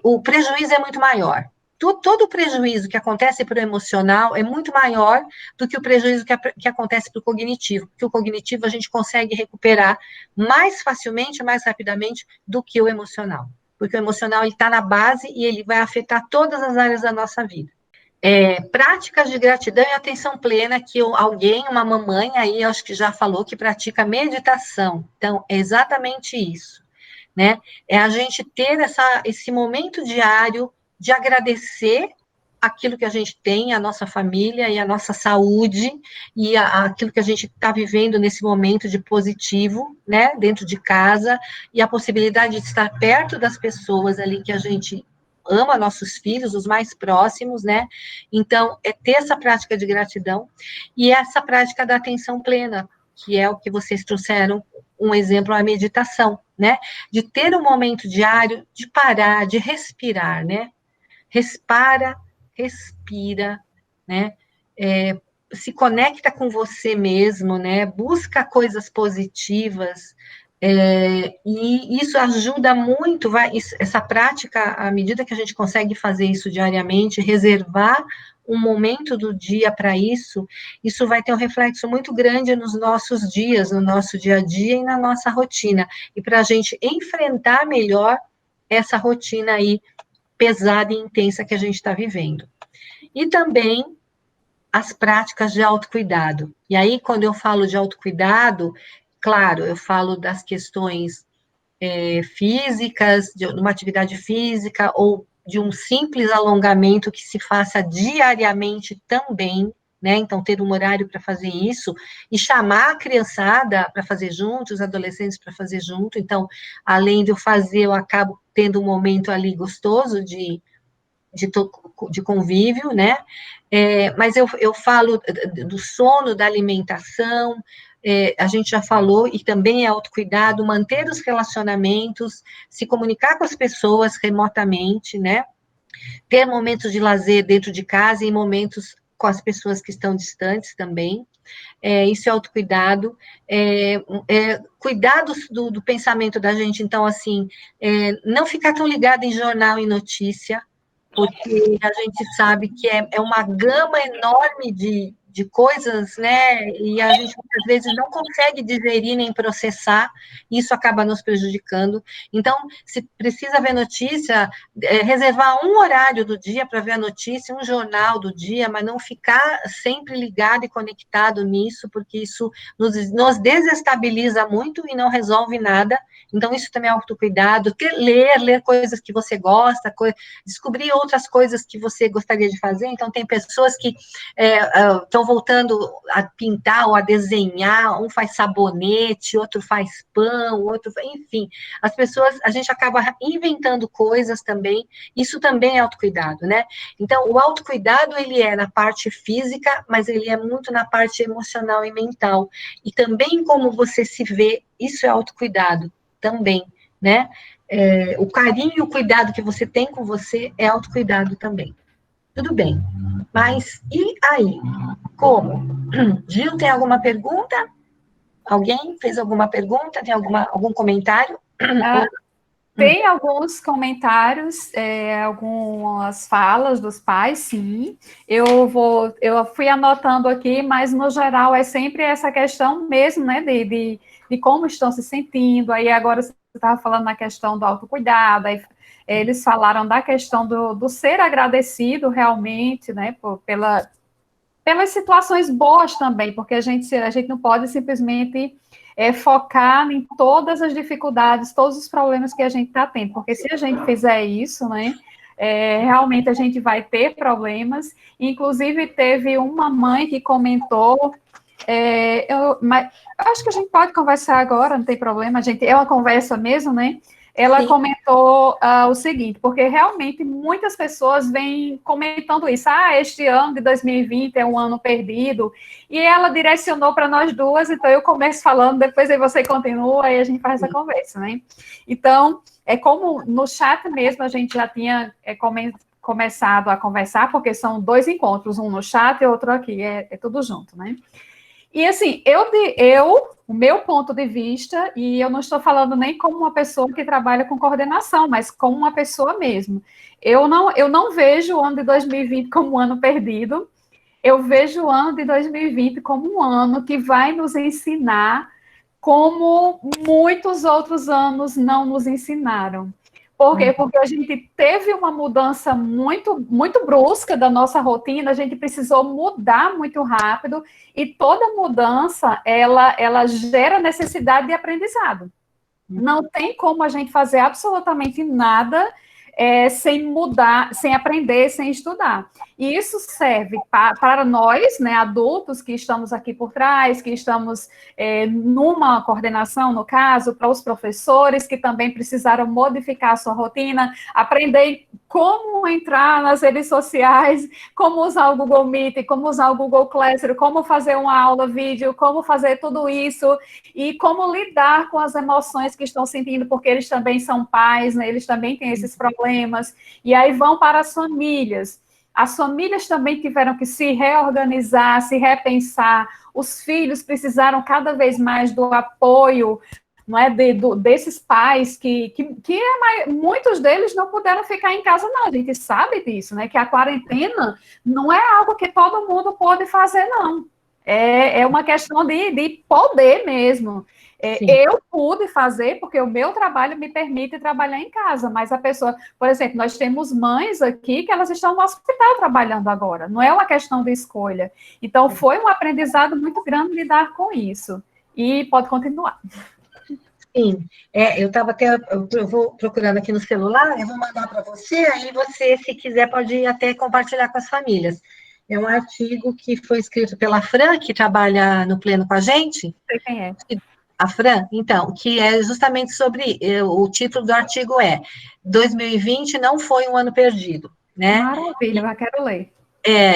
Speaker 1: O prejuízo é muito maior. Todo o prejuízo que acontece para o emocional é muito maior do que o prejuízo que acontece para o cognitivo, porque o cognitivo a gente consegue recuperar mais facilmente, mais rapidamente do que o emocional, porque o emocional está na base e ele vai afetar todas as áreas da nossa vida. Práticas de gratidão e atenção plena, que uma mamãe aí, acho que já falou que pratica meditação, então é exatamente isso, né? É a gente ter esse momento diário de agradecer aquilo que a gente tem, a nossa família e a nossa saúde, e aquilo que a gente está vivendo nesse momento de positivo, né, dentro de casa, e a possibilidade de estar perto das pessoas ali que a gente ama, nossos filhos, os mais próximos, né? Então, é ter essa prática de gratidão e essa prática da atenção plena, que é o que vocês trouxeram, um exemplo, a meditação, né? De ter um momento diário de parar, de respirar, né? Respira, né? Se conecta com você mesmo, né? Busca coisas positivas, e isso ajuda muito, essa prática, à medida que a gente consegue fazer isso diariamente, reservar um momento do dia para isso vai ter um reflexo muito grande nos nossos dias, no nosso dia a dia e na nossa rotina, e para a gente enfrentar melhor essa rotina aí pesada e intensa que a gente está vivendo. E também as práticas de autocuidado. E aí, quando eu falo de autocuidado, claro, eu falo das questões físicas, de uma atividade física, ou de um simples alongamento que se faça diariamente também, né? Então, ter um horário para fazer isso, e chamar a criançada para fazer junto, os adolescentes para fazer junto. Então, além de eu fazer, eu acabo tendo um momento ali gostoso de convívio, né? Mas eu falo do sono, da alimentação, a gente já falou, e também é autocuidado, manter os relacionamentos, se comunicar com as pessoas remotamente, né? Ter momentos de lazer dentro de casa e momentos com as pessoas que estão distantes também. Isso é autocuidado. Cuidar do pensamento da gente, então, assim, não ficar tão ligado em jornal e notícia, porque a gente sabe que é uma gama enorme de coisas, né? E a gente muitas vezes não consegue digerir nem processar, e isso acaba nos prejudicando. Então, se precisa ver notícia, reservar um horário do dia para ver a notícia, um jornal do dia, mas não ficar sempre ligado e conectado nisso, porque isso nos desestabiliza muito e não resolve nada. Então, isso também é autocuidado. Ler coisas que você gosta, descobrir outras coisas que você gostaria de fazer. Então, tem pessoas que estão voltando a pintar ou a desenhar, um faz sabonete, outro faz pão, enfim, as pessoas, a gente acaba inventando coisas também, isso também é autocuidado, né? Então, o autocuidado, ele é na parte física, mas ele é muito na parte emocional e mental, e também como você se vê, isso é autocuidado também, né? O carinho e o cuidado que você tem com você é autocuidado também. Tudo bem. Mas e aí? Como? Gil, tem alguma pergunta? Alguém fez alguma pergunta? Tem algum comentário?
Speaker 2: Tem alguns comentários, algumas falas dos pais, sim. Eu fui anotando aqui, mas no geral é sempre essa questão mesmo, né, de como estão se sentindo. Aí agora você estava falando na questão do autocuidado, aí eles falaram da questão do ser agradecido realmente, né, pelas situações boas também, porque a gente não pode simplesmente focar em todas as dificuldades, todos os problemas que a gente está tendo, porque se a gente fizer isso, né, realmente a gente vai ter problemas. Inclusive, teve uma mãe que comentou, mas eu acho que a gente pode conversar agora, não tem problema, é uma conversa mesmo, né? Ela Sim. comentou o seguinte, porque realmente muitas pessoas vêm comentando isso, este ano de 2020 é um ano perdido, e ela direcionou para nós duas, então eu começo falando, depois aí você continua, e a gente faz essa conversa, né? Então, como no chat mesmo a gente já tinha começado a conversar, porque são 2 encontros, um no chat e outro aqui, é tudo junto, né? E assim, o meu ponto de vista, e eu não estou falando nem como uma pessoa que trabalha com coordenação, mas como uma pessoa mesmo. Eu não vejo o ano de 2020 como um ano perdido, eu vejo o ano de 2020 como um ano que vai nos ensinar como muitos outros anos não nos ensinaram. Por quê? Porque a gente teve uma mudança muito, muito brusca da nossa rotina, a gente precisou mudar muito rápido, e toda mudança, ela gera necessidade de aprendizado. Não tem como a gente fazer absolutamente nada sem mudar, sem aprender, sem estudar. E isso serve para nós, né, adultos que estamos aqui por trás, que estamos numa coordenação, no caso, para os professores que também precisaram modificar a sua rotina, aprender como entrar nas redes sociais, como usar o Google Meet, como usar o Google Classroom, como fazer uma aula vídeo, como fazer tudo isso e como lidar com as emoções que estão sentindo, porque eles também são pais, né? Eles também têm esses problemas. E aí vão para as famílias. As famílias também tiveram que se reorganizar, se repensar. Os filhos precisaram cada vez mais do apoio, não é, desses pais que muitos deles não puderam ficar em casa, não. A gente sabe disso, né? Que a quarentena não é algo que todo mundo pode fazer, não. É uma questão de poder mesmo. Eu pude fazer, porque o meu trabalho me permite trabalhar em casa, mas a pessoa, por exemplo, nós temos mães aqui que elas estão no hospital trabalhando agora, não é uma questão de escolha. Então, foi um aprendizado muito grande lidar com isso. E pode continuar.
Speaker 1: Sim, eu vou procurando aqui no celular, eu vou mandar para você, aí você, se quiser, pode até compartilhar com as famílias. É um artigo que foi escrito pela Fran, que trabalha no Pleno com a gente.
Speaker 2: Sei quem é.
Speaker 1: A Fran, então, que é justamente sobre, o título do artigo é 2020 não foi um ano perdido, né?
Speaker 2: Maravilha, já quero ler.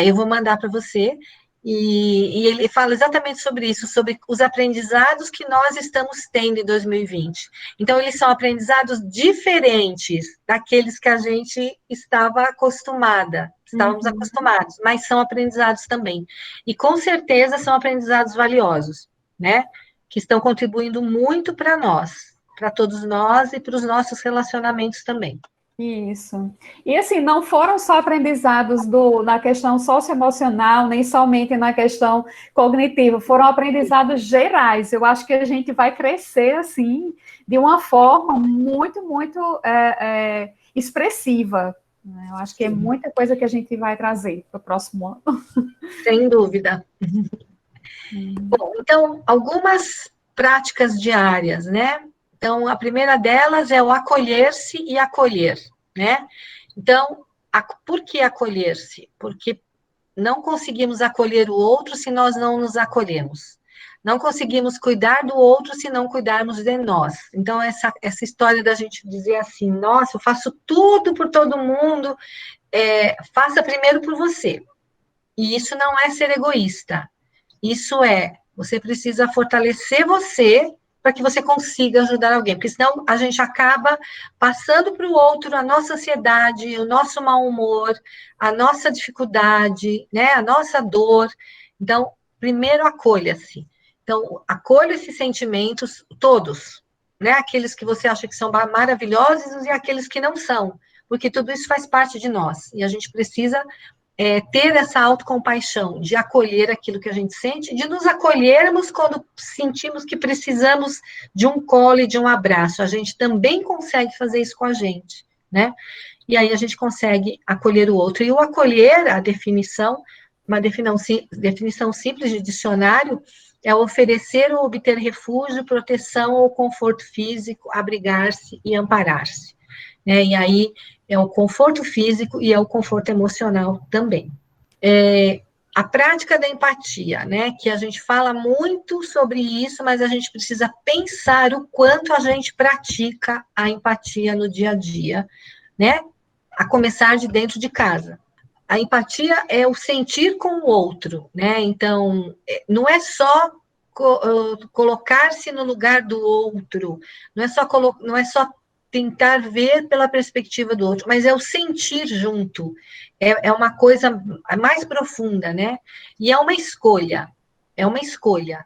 Speaker 1: Eu vou mandar para você, e ele fala exatamente sobre isso, sobre os aprendizados que nós estamos tendo em 2020. Então, eles são aprendizados diferentes daqueles que a gente estávamos acostumados, mas são aprendizados também. E, com certeza, são aprendizados valiosos, né? Que estão contribuindo muito para nós, para todos nós e para os nossos relacionamentos também.
Speaker 2: Isso. E assim, não foram só aprendizados na questão socioemocional, nem somente na questão cognitiva, foram aprendizados gerais. Eu acho que a gente vai crescer assim, de uma forma muito, muito expressiva. Eu acho que é muita coisa que a gente vai trazer para o próximo ano.
Speaker 1: Sem dúvida. Bom, então, algumas práticas diárias, né? Então, a primeira delas é o acolher-se e acolher, né? Então, por que acolher-se? Porque não conseguimos acolher o outro se nós não nos acolhemos. Não conseguimos cuidar do outro se não cuidarmos de nós. Então, essa história da gente dizer assim, nossa, eu faço tudo por todo mundo, faça primeiro por você. E isso não é ser egoísta. Isso você precisa fortalecer você para que você consiga ajudar alguém, porque senão a gente acaba passando para o outro a nossa ansiedade, o nosso mau humor, a nossa dificuldade, né, a nossa dor. Então, primeiro acolha-se. Então, acolha esses sentimentos todos, né, aqueles que você acha que são maravilhosos e aqueles que não são, porque tudo isso faz parte de nós, e a gente precisa ter essa autocompaixão, de acolher aquilo que a gente sente, de nos acolhermos quando sentimos que precisamos de um colo e de um abraço. A gente também consegue fazer isso com a gente, né? E aí a gente consegue acolher o outro. E o acolher, a definição, uma definição simples de dicionário, é oferecer ou obter refúgio, proteção ou conforto físico, abrigar-se e amparar-se. E aí é o conforto físico e é o conforto emocional também. A prática da empatia, né, que a gente fala muito sobre isso, mas a gente precisa pensar o quanto a gente pratica a empatia no dia a dia, né, a começar de dentro de casa. A empatia é o sentir com o outro, né, então, não é só colocar-se no lugar do outro, não é só tentar ver pela perspectiva do outro, mas é o sentir junto, é uma coisa mais profunda, né? E é uma escolha,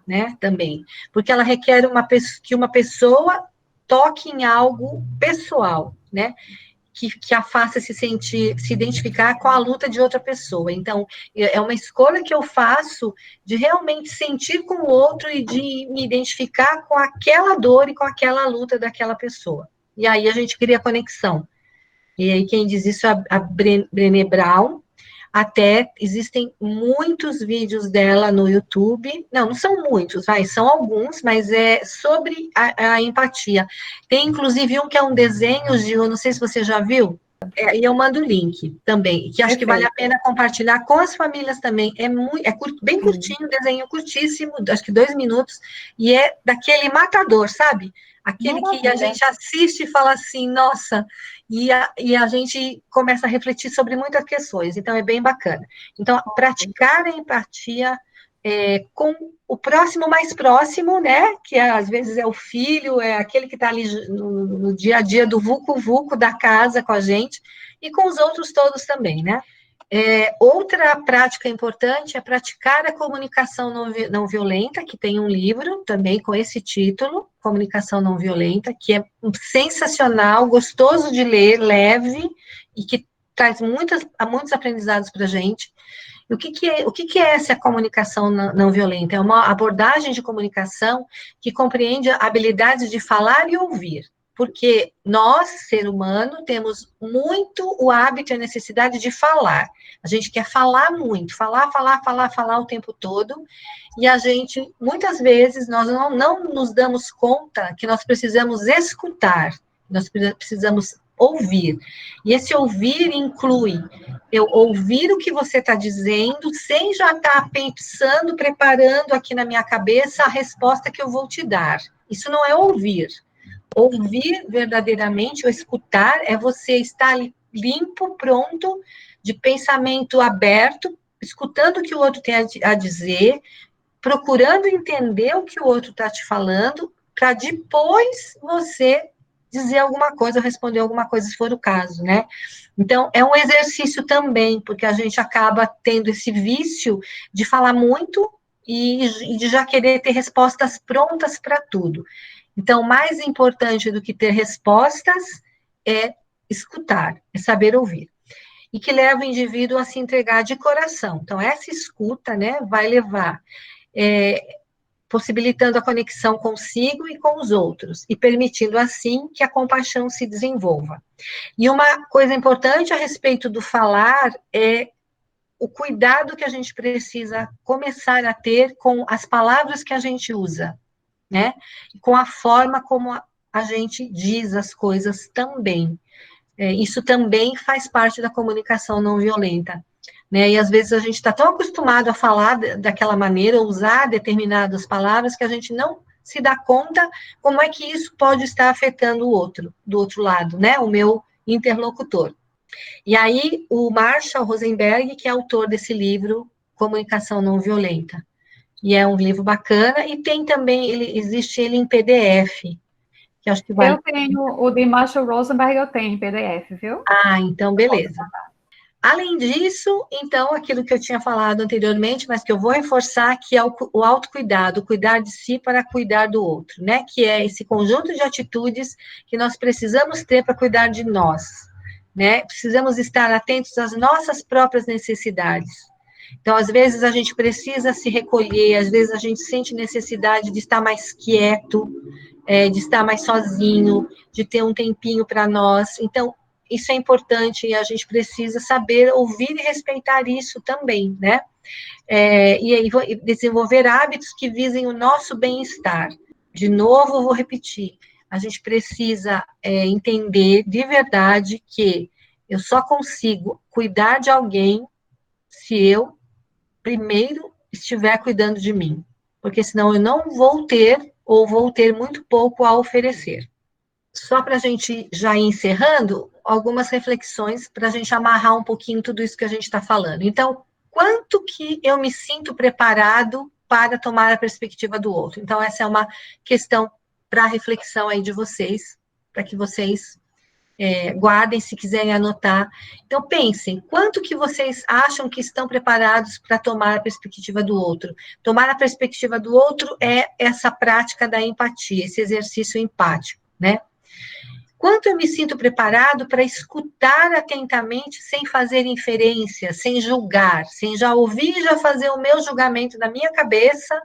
Speaker 1: né, também, porque ela requer que uma pessoa toque em algo pessoal, né? Que a faça se identificar com a luta de outra pessoa. Então, é uma escolha que eu faço de realmente sentir com o outro e de me identificar com aquela dor e com aquela luta daquela pessoa. E aí a gente cria conexão. E aí quem diz isso é a Brené Brown. Até existem muitos vídeos dela no YouTube. Não são muitos, são alguns, mas é sobre a empatia. Tem inclusive um que é um desenho, Gil, eu não sei se você já viu. E eu mando o link também, que acho que vale a
Speaker 2: Perfeito.
Speaker 1: pena compartilhar com as famílias também. Bem curtinho, desenho curtíssimo, acho que 2 minutos, e é daquele matador, sabe? Aquele que a
Speaker 2: Maravilha.
Speaker 1: gente assiste e fala assim, nossa, e a gente começa a refletir sobre muitas questões, então é bem bacana. Então, praticar a empatia com o próximo mais próximo, né? Que às vezes é o filho, é aquele que está ali no dia a dia do vucu-vucu da casa com a gente, e com os outros todos também, né? Outra prática importante é praticar a comunicação não violenta, que tem um livro também com esse título, Comunicação Não Violenta, que é sensacional, gostoso de ler, leve, e que traz muitos aprendizados para a gente. E o que é essa comunicação não violenta? É uma abordagem de comunicação que compreende habilidades de falar e ouvir. Porque nós, ser humano, temos muito o hábito e a necessidade de falar. A gente quer falar muito, falar o tempo todo, e a gente, muitas vezes, nós não nos damos conta que nós precisamos escutar, nós precisamos ouvir. E esse ouvir inclui eu ouvir o que você está dizendo, sem já estar pensando, preparando aqui na minha cabeça a resposta que eu vou te dar. Isso não é ouvir. Ouvir verdadeiramente, ou escutar, é você estar limpo, pronto, de pensamento aberto, escutando o que o outro tem a dizer, procurando entender o que o outro está te falando, para depois você dizer alguma coisa, ou responder alguma coisa, se for o caso, né? Então, é um exercício também, porque a gente acaba tendo esse vício de falar muito e de já querer ter respostas prontas para tudo. Então, mais importante do que ter respostas é escutar, é saber ouvir. E que leva o indivíduo a se entregar de coração. Então, essa escuta, né, vai levar possibilitando a conexão consigo e com os outros, e permitindo, assim, que a compaixão se desenvolva. E uma coisa importante a respeito do falar é o cuidado que a gente precisa começar a ter com as palavras que a gente usa, né? E com a forma como a gente diz as coisas também. Isso também faz parte da comunicação não violenta. Né? E às vezes a gente está tão acostumado a falar daquela maneira, usar determinadas palavras, que a gente não se dá conta como é que isso pode estar afetando o outro, do outro lado, né? O meu interlocutor. E aí, o Marshall Rosenberg, que é autor desse livro, Comunicação Não Violenta. E é um livro bacana, e tem também, existe ele em PDF, que acho que vale.
Speaker 2: Eu tenho o de Marshall Rosenberg, eu tenho em PDF, viu?
Speaker 1: Então beleza. Além disso, então, aquilo que eu tinha falado anteriormente, mas que eu vou reforçar, que é o autocuidado, cuidar de si para cuidar do outro, né? Que é esse conjunto de atitudes que nós precisamos ter para cuidar de nós, né? Precisamos estar atentos às nossas próprias necessidades. Então, às vezes, a gente precisa se recolher, às vezes a gente sente necessidade de estar mais quieto, de estar mais sozinho, de ter um tempinho para nós. Então, isso é importante e a gente precisa saber ouvir e respeitar isso também, né? E desenvolver hábitos que visem o nosso bem-estar. De novo, vou repetir, a gente precisa entender de verdade que eu só consigo cuidar de alguém se eu primeiro estiver cuidando de mim, porque senão eu não vou ter ou vou ter muito pouco a oferecer. Só para a gente já ir encerrando, algumas reflexões para a gente amarrar um pouquinho tudo isso que a gente está falando. Então, quanto que eu me sinto preparado para tomar a perspectiva do outro? Então, essa é uma questão para reflexão aí de vocês, para que vocês guardem se quiserem anotar. Então, pensem, quanto que vocês acham que estão preparados para tomar a perspectiva do outro? Tomar a perspectiva do outro é essa prática da empatia, esse exercício empático, né? Quanto eu me sinto preparado para escutar atentamente, sem fazer inferências, sem julgar, sem já ouvir e já fazer o meu julgamento na minha cabeça,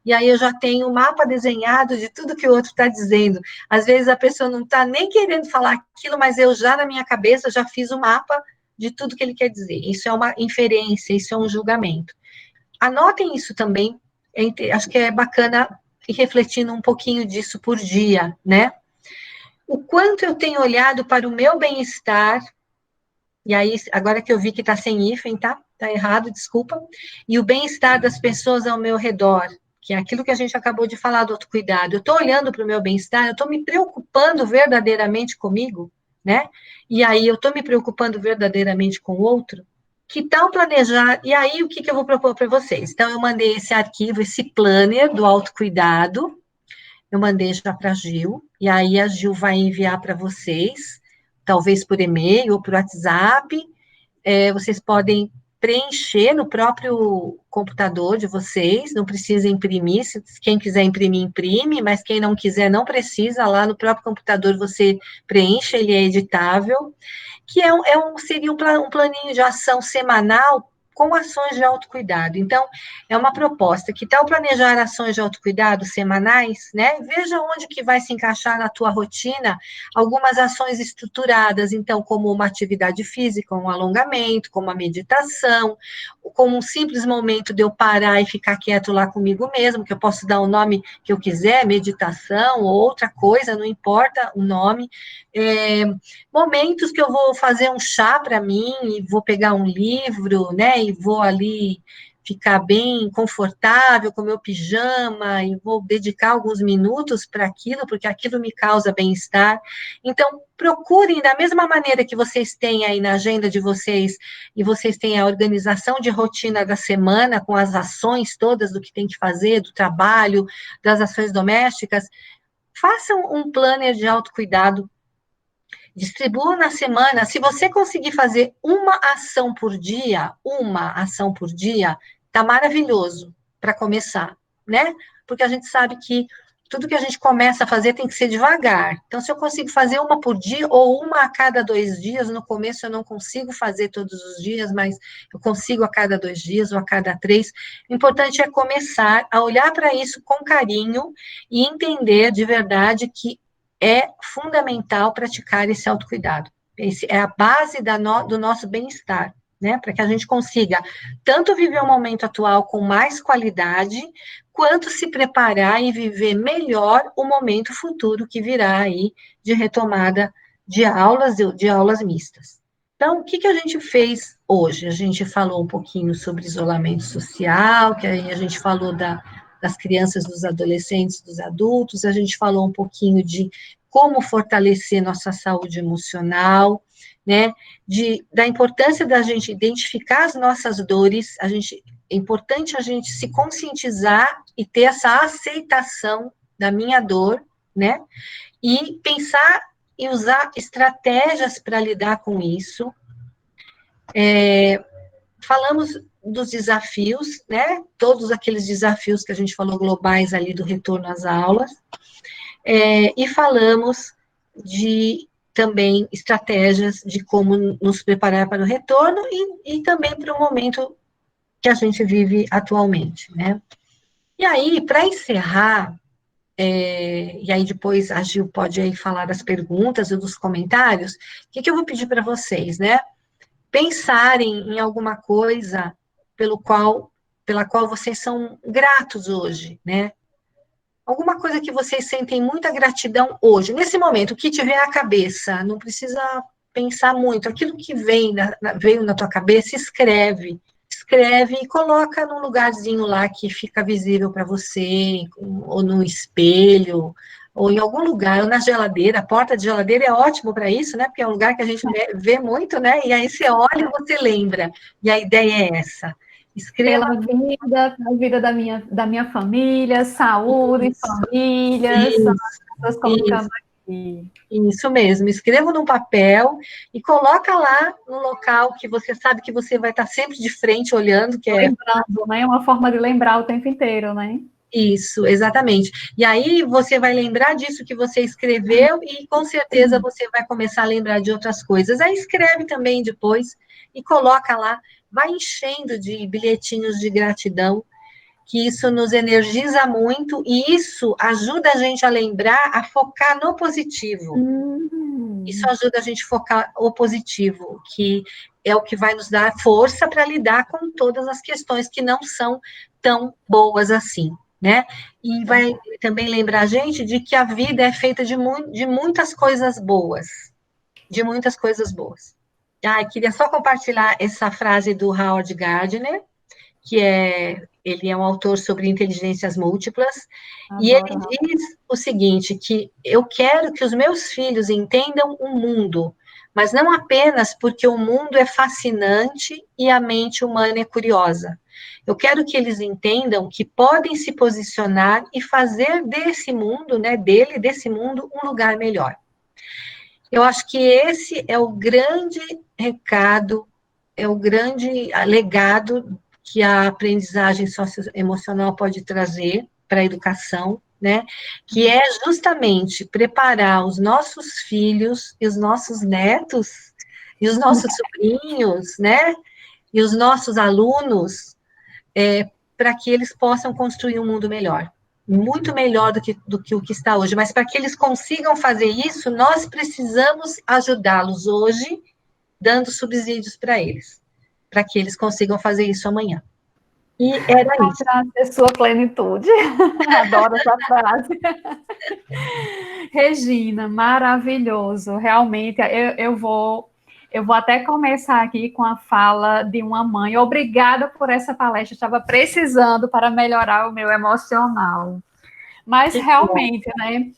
Speaker 1: e aí eu já tenho um mapa desenhado de tudo que o outro está dizendo. Às vezes a pessoa não está nem querendo falar aquilo, mas eu já na minha cabeça já fiz o mapa de tudo que ele quer dizer. Isso é uma inferência, isso é um julgamento. Anotem isso também, acho que é bacana ir refletindo um pouquinho disso por dia, né? O quanto eu tenho olhado para o meu bem-estar e aí, agora que eu vi que está sem hífen, tá? Está errado, desculpa. E o bem-estar das pessoas ao meu redor, que é aquilo que a gente acabou de falar do autocuidado. Eu estou olhando para o meu bem-estar, eu estou me preocupando verdadeiramente comigo, né? E aí, eu estou me preocupando verdadeiramente com o outro. Que tal planejar? E aí, o que, que eu vou propor para vocês? Então, eu mandei esse arquivo, esse planner do autocuidado, eu mandei já para a Gil, e aí a Gil vai enviar para vocês, talvez por e-mail ou por WhatsApp, vocês podem preencher no próprio computador de vocês, não precisa imprimir, se quem quiser imprimir, imprime, mas quem não quiser, não precisa, lá no próprio computador você preenche, ele é editável, que seria um planinho de ação semanal com ações de autocuidado. Então, é uma proposta. Que tal planejar ações de autocuidado semanais, né? Veja onde que vai se encaixar na tua rotina algumas ações estruturadas, então, como uma atividade física, um alongamento, como a meditação, como um simples momento de eu parar e ficar quieto lá comigo mesmo, que eu posso dar o nome que eu quiser, meditação ou outra coisa, não importa o nome. Momentos que eu vou fazer um chá para mim e vou pegar um livro, né, e vou ali ficar bem confortável com meu pijama e vou dedicar alguns minutos para aquilo, porque aquilo me causa bem-estar. Então, procurem da mesma maneira que vocês têm aí na agenda de vocês, e vocês têm a organização de rotina da semana, com as ações todas do que tem que fazer, do trabalho, das ações domésticas, façam um planner de autocuidado. Distribua na semana. Se você conseguir fazer uma ação por dia, tá maravilhoso para começar, né? Porque a gente sabe que tudo que a gente começa a fazer tem que ser devagar. Então, se eu consigo fazer uma por dia ou uma a cada 2 dias, no começo eu não consigo fazer todos os dias, mas eu consigo a cada 2 dias ou a cada 3. O importante é começar a olhar para isso com carinho e entender de verdade que é fundamental praticar esse autocuidado. Esse é a base do nosso bem-estar, né? Para que a gente consiga tanto viver o momento atual com mais qualidade, quanto se preparar e viver melhor o momento futuro que virá aí de retomada de aulas mistas. Então, o que, que a gente fez hoje? A gente falou um pouquinho sobre isolamento social, que aí a gente falou das crianças, dos adolescentes, dos adultos, a gente falou um pouquinho de como fortalecer nossa saúde emocional, né, da importância da gente identificar as nossas dores, é importante a gente se conscientizar e ter essa aceitação da minha dor, né, e pensar e usar estratégias para lidar com isso. Falamos dos desafios, né, todos aqueles desafios que a gente falou globais ali do retorno às aulas, e falamos de também estratégias de como nos preparar para o retorno e também para o momento que a gente vive atualmente, né? E aí, para encerrar, e aí depois a Gil pode aí falar das perguntas e dos comentários, o que eu vou pedir para vocês, né? Pensarem em alguma coisa pela qual vocês são gratos hoje, né? Alguma coisa que vocês sentem muita gratidão hoje, nesse momento, o que te vem à cabeça, não precisa pensar muito, aquilo que veio na tua cabeça, escreve e coloca num lugarzinho lá que fica visível para você, ou no espelho, ou em algum lugar, ou na geladeira. A porta de geladeira é ótimo para isso, né? Porque é um lugar que a gente vê muito, né? E aí você olha e você lembra. E a ideia é essa. Escreva.
Speaker 2: Pela vida da minha família, saúde,
Speaker 1: Isso,
Speaker 2: família,
Speaker 1: isso,
Speaker 2: são as pessoas colocando aqui.
Speaker 1: Isso mesmo, escreva num papel e coloca lá no local que você sabe que você vai estar sempre de frente olhando, que é...
Speaker 2: Lembrando, né? Uma forma de lembrar o tempo inteiro, né?
Speaker 1: Isso, exatamente. E aí você vai lembrar disso que você escreveu e com certeza você vai começar a lembrar de outras coisas. Aí escreve também depois e coloca lá, vai enchendo de bilhetinhos de gratidão, que isso nos energiza muito e isso ajuda a gente a lembrar, a focar no positivo. Isso ajuda a gente a focar o positivo, que é o que vai nos dar força para lidar com todas as questões que não são tão boas assim, né? E vai também lembrar a gente de que a vida é feita de muitas coisas boas, de muitas coisas boas. Queria só compartilhar essa frase do Howard Gardner, ele é um autor sobre inteligências múltiplas, e ele
Speaker 2: Adoro.
Speaker 1: diz o seguinte, que eu quero que os meus filhos entendam o mundo, mas não apenas porque o mundo é fascinante e a mente humana é curiosa. Eu quero que eles entendam que podem se posicionar e fazer desse mundo, né, desse mundo, um lugar melhor. Eu acho que esse é o grande recado, é o grande legado que a aprendizagem socioemocional pode trazer para a educação, né? Que é justamente preparar os nossos filhos e os nossos netos e os nossos sobrinhos, né? E os nossos alunos, para que eles possam construir um mundo melhor. Muito melhor do que o que está hoje. Mas para que eles consigam fazer isso, nós precisamos ajudá-los hoje, dando subsídios para eles, para que eles consigam fazer isso amanhã. E era isso.
Speaker 2: A sua plenitude. Adoro essa frase. Regina, maravilhoso. Realmente, eu vou até começar aqui com a fala de uma mãe. Obrigada por essa palestra. Estava precisando para melhorar o meu emocional. Mas realmente, né?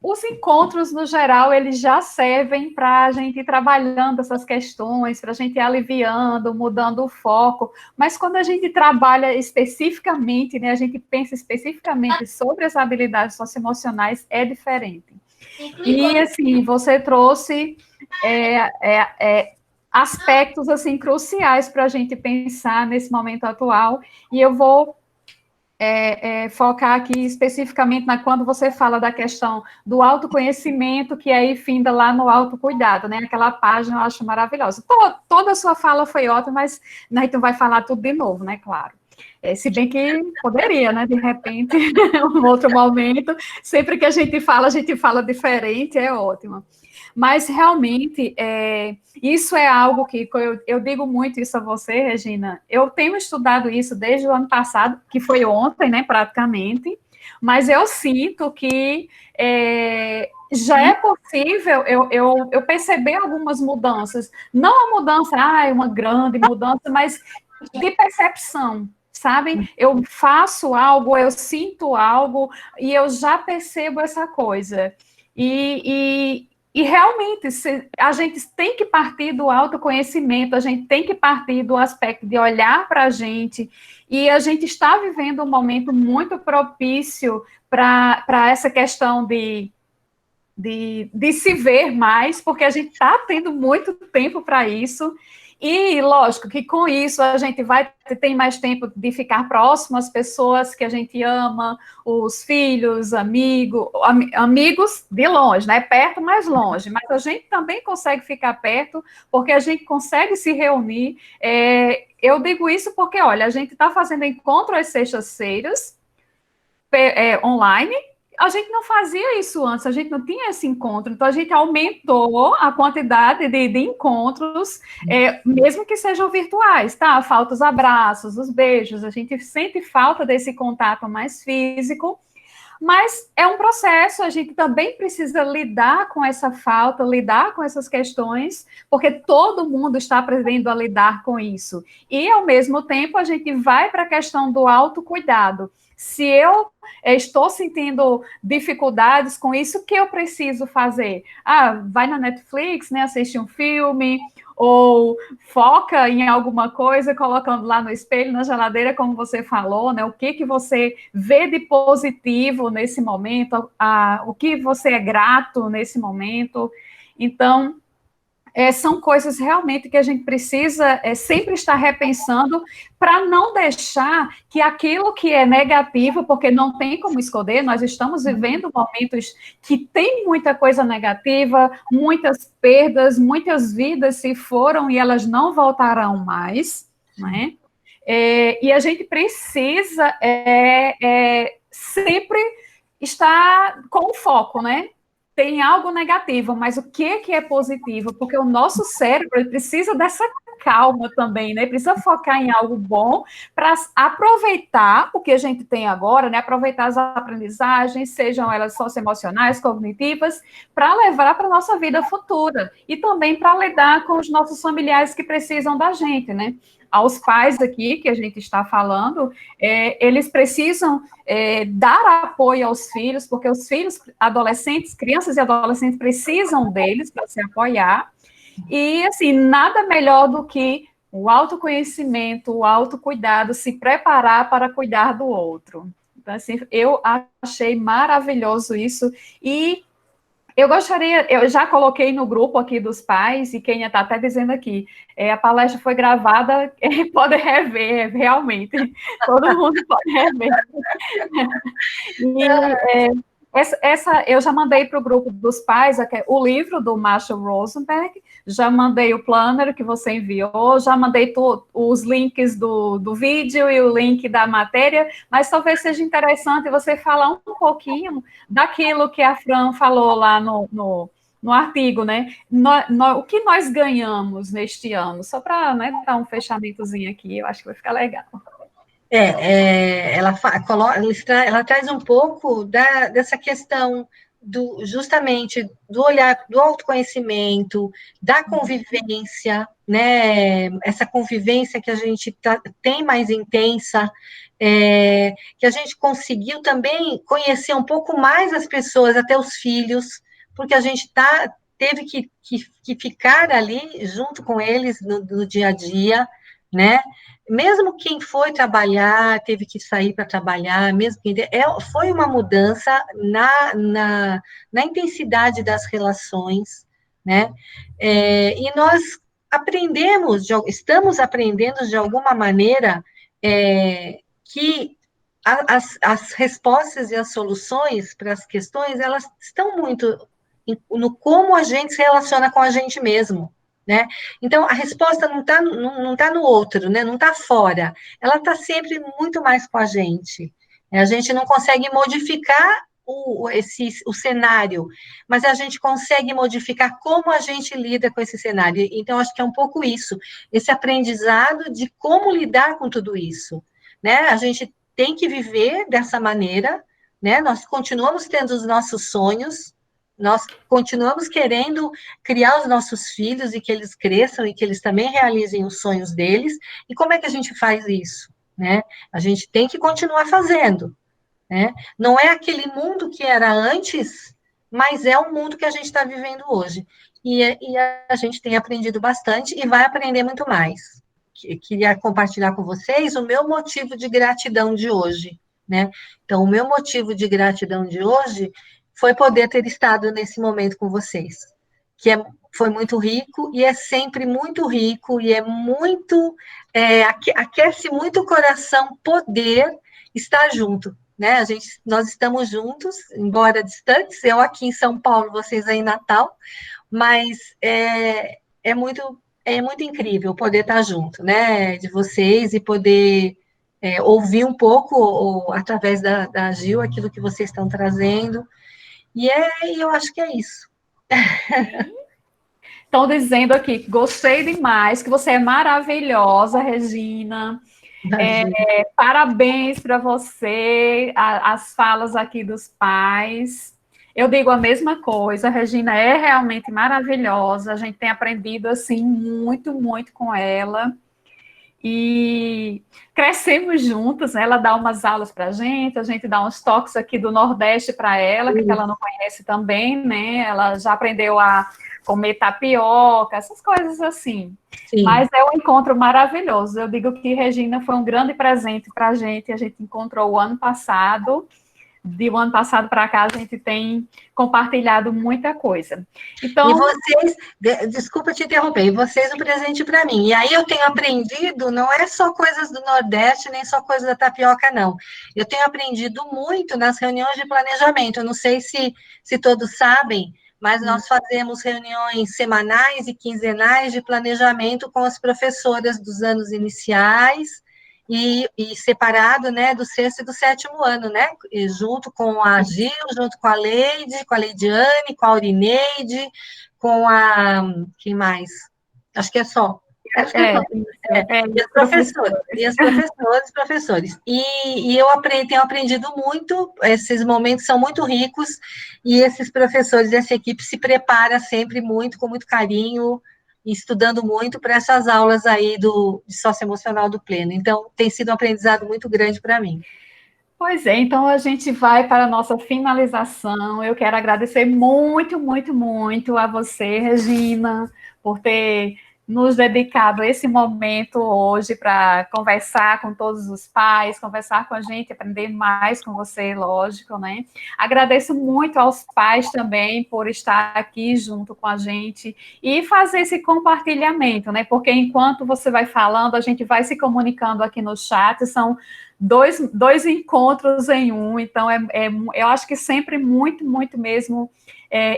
Speaker 2: Os encontros, no geral, eles já servem para a gente ir trabalhando essas questões, para a gente ir aliviando, mudando o foco. Mas quando a gente trabalha especificamente, né, a gente pensa especificamente sobre as habilidades socioemocionais, é diferente. E, assim, você trouxe aspectos, assim, cruciais para a gente pensar nesse momento atual, e eu vou focar aqui especificamente quando você fala da questão do autoconhecimento, que aí finda lá no autocuidado, né? Aquela página eu acho maravilhosa. Toda a sua fala foi ótima, mas né, tu vai falar tudo de novo, né? Claro. Se bem que poderia, né? De repente, um outro momento. Sempre que a gente fala diferente, é ótimo. Mas, realmente, isso é algo que eu digo muito isso a você, Regina. Eu tenho estudado isso desde o ano passado, que foi ontem, né, praticamente, mas eu sinto que já é possível eu perceber algumas mudanças. Não a mudança, uma grande mudança, mas de percepção, sabe? Eu faço algo, eu sinto algo, e eu já percebo essa coisa. E realmente, a gente tem que partir do autoconhecimento, a gente tem que partir do aspecto de olhar para a gente, e a gente está vivendo um momento muito propício para essa questão de se ver mais, porque a gente está tendo muito tempo para isso. E, lógico, que com isso a gente vai ter mais tempo de ficar próximo às pessoas que a gente ama, os filhos, amigos de longe, né? Perto, mais longe. Mas a gente também consegue ficar perto, porque a gente consegue se reunir. Eu digo isso porque, olha, a gente está fazendo encontro às sextas-feiras, online. A gente não fazia isso antes, a gente não tinha esse encontro, então a gente aumentou a quantidade de encontros, mesmo que sejam virtuais, tá? Falta os abraços, os beijos, a gente sente falta desse contato mais físico, mas é um processo, a gente também precisa lidar com essa falta, lidar com essas questões, porque todo mundo está aprendendo a lidar com isso. E, ao mesmo tempo, a gente vai para a questão do autocuidado. Se eu estou sentindo dificuldades com isso, o que eu preciso fazer? Vai na Netflix, né, assiste um filme, ou foca em alguma coisa, colocando lá no espelho, na geladeira, como você falou, né? O que você vê de positivo nesse momento, o que você é grato nesse momento. Então, são coisas realmente que a gente precisa sempre estar repensando para não deixar que aquilo que é negativo, porque não tem como esconder, nós estamos vivendo momentos que tem muita coisa negativa, muitas perdas, muitas vidas se foram e elas não voltarão mais, né? E a gente precisa sempre estar com o foco, né? Tem algo negativo, mas o que é positivo? Porque o nosso cérebro precisa dessa calma também, né? Precisa focar em algo bom para aproveitar o que a gente tem agora, né? Aproveitar as aprendizagens, sejam elas socioemocionais, cognitivas, para levar para a nossa vida futura e também para lidar com os nossos familiares que precisam da gente, né? Aos pais aqui que a gente está falando, eles precisam dar apoio aos filhos, porque os filhos, adolescentes, crianças e adolescentes precisam deles para se apoiar. E, assim, nada melhor do que o autoconhecimento, o autocuidado, se preparar para cuidar do outro. Então, assim, eu achei maravilhoso isso. E eu gostaria, eu já coloquei no grupo aqui dos pais, e Kênia está até dizendo aqui, a palestra foi gravada, pode rever, realmente, todo mundo pode rever. E eu já mandei para o grupo dos pais o livro do Marshall Rosenberg, já mandei o planner que você enviou, já mandei os links do vídeo e o link da matéria, mas talvez seja interessante você falar um pouquinho daquilo que a Fran falou lá no artigo, né? O que nós ganhamos neste ano? Só para, né, dar um fechamentozinho aqui, eu acho que vai ficar legal.
Speaker 1: Ela traz um pouco dessa questão justamente do olhar, do autoconhecimento, da convivência, né? Essa convivência que a gente tem mais intensa, que a gente conseguiu também conhecer um pouco mais as pessoas, até os filhos, porque a gente teve que ficar ali junto com eles no dia a dia, né? Mesmo quem foi trabalhar, teve que sair para trabalhar, mesmo foi uma mudança na intensidade das relações, né? E nós estamos aprendendo de alguma maneira que as respostas e as soluções para as questões, elas estão muito no como a gente se relaciona com a gente mesmo, né? Então, a resposta não tá no outro, né? Não está fora. Ela está sempre muito mais com a gente. A gente não consegue modificar o cenário, mas a gente consegue modificar como a gente lida com esse cenário. Então, acho que é um pouco isso, esse aprendizado de como lidar com tudo isso, né? A gente tem que viver dessa maneira, né? Nós continuamos tendo os nossos sonhos, nós continuamos querendo criar os nossos filhos e que eles cresçam e que eles também realizem os sonhos deles. E como é que a gente faz isso, né? A gente tem que continuar fazendo, né? Não é aquele mundo que era antes, mas é o mundo que a gente está vivendo hoje. E a gente tem aprendido bastante e vai aprender muito mais. Queria compartilhar com vocês o meu motivo de gratidão de hoje, né? Então, o meu motivo de gratidão de hoje foi poder ter estado nesse momento com vocês, foi muito rico e é sempre muito rico e aquece muito o coração poder estar junto, né? Nós estamos juntos, embora distantes, eu aqui em São Paulo, vocês aí em Natal, mas é muito incrível poder estar junto, né? De vocês e poder ouvir um pouco, através da Gil, aquilo que vocês estão trazendo. E eu acho que é isso.
Speaker 2: Estão dizendo aqui que gostei demais, que você é maravilhosa, Regina. Parabéns para você, as falas aqui dos pais. Eu digo a mesma coisa, a Regina é realmente maravilhosa, a gente tem aprendido, assim, muito, muito com ela. E crescemos juntos, né? Ela dá umas aulas para a gente dá uns toques aqui do Nordeste para ela, que ela não conhece também, né? Ela já aprendeu a comer tapioca, essas coisas assim. Sim. Mas é um encontro maravilhoso. Eu digo que Regina foi um grande presente para a gente encontrou o ano passado. De um ano passado para cá, a gente tem compartilhado muita coisa. Então,
Speaker 1: e vocês, desculpa te interromper, vocês um presente para mim. E aí eu tenho aprendido, não é só coisas do Nordeste, nem só coisas da tapioca, não. Eu tenho aprendido muito nas reuniões de planejamento. Eu não sei se todos sabem, mas nós fazemos reuniões semanais e quinzenais de planejamento com as professoras dos anos iniciais, e separado, né, do sexto e do sétimo ano, né, e junto com a Gil, junto com a Leidiane, com a Aurineide, quem mais? Acho que é só. Acho que não. E os professores, professores. E eu tenho aprendido muito, esses momentos são muito ricos, e esses professores, essa equipe se prepara sempre muito, com muito carinho, estudando muito para essas aulas aí de socioemocional do Pleno. Então, tem sido um aprendizado muito grande para mim.
Speaker 2: Pois é, então a gente vai para a nossa finalização. Eu quero agradecer muito, muito, muito a você, Regina, por ter nos dedicado esse momento hoje para conversar com todos os pais, conversar com a gente, aprender mais com você, lógico, né? Agradeço muito aos pais também por estar aqui junto com a gente e fazer esse compartilhamento, né? Porque enquanto você vai falando, a gente vai se comunicando aqui no chat, são dois encontros em um, então eu acho que sempre muito, muito mesmo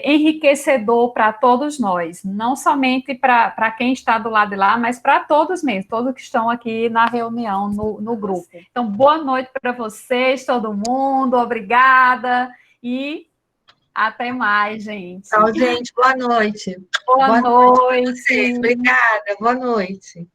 Speaker 2: enriquecedor para todos nós, não somente para quem está do lado de lá, mas para todos mesmo, todos que estão aqui na reunião, no grupo. Então, boa noite para vocês, todo mundo, obrigada e até mais, gente.
Speaker 1: Tchau, gente, boa noite.
Speaker 2: Boa noite.
Speaker 1: Obrigada, boa noite.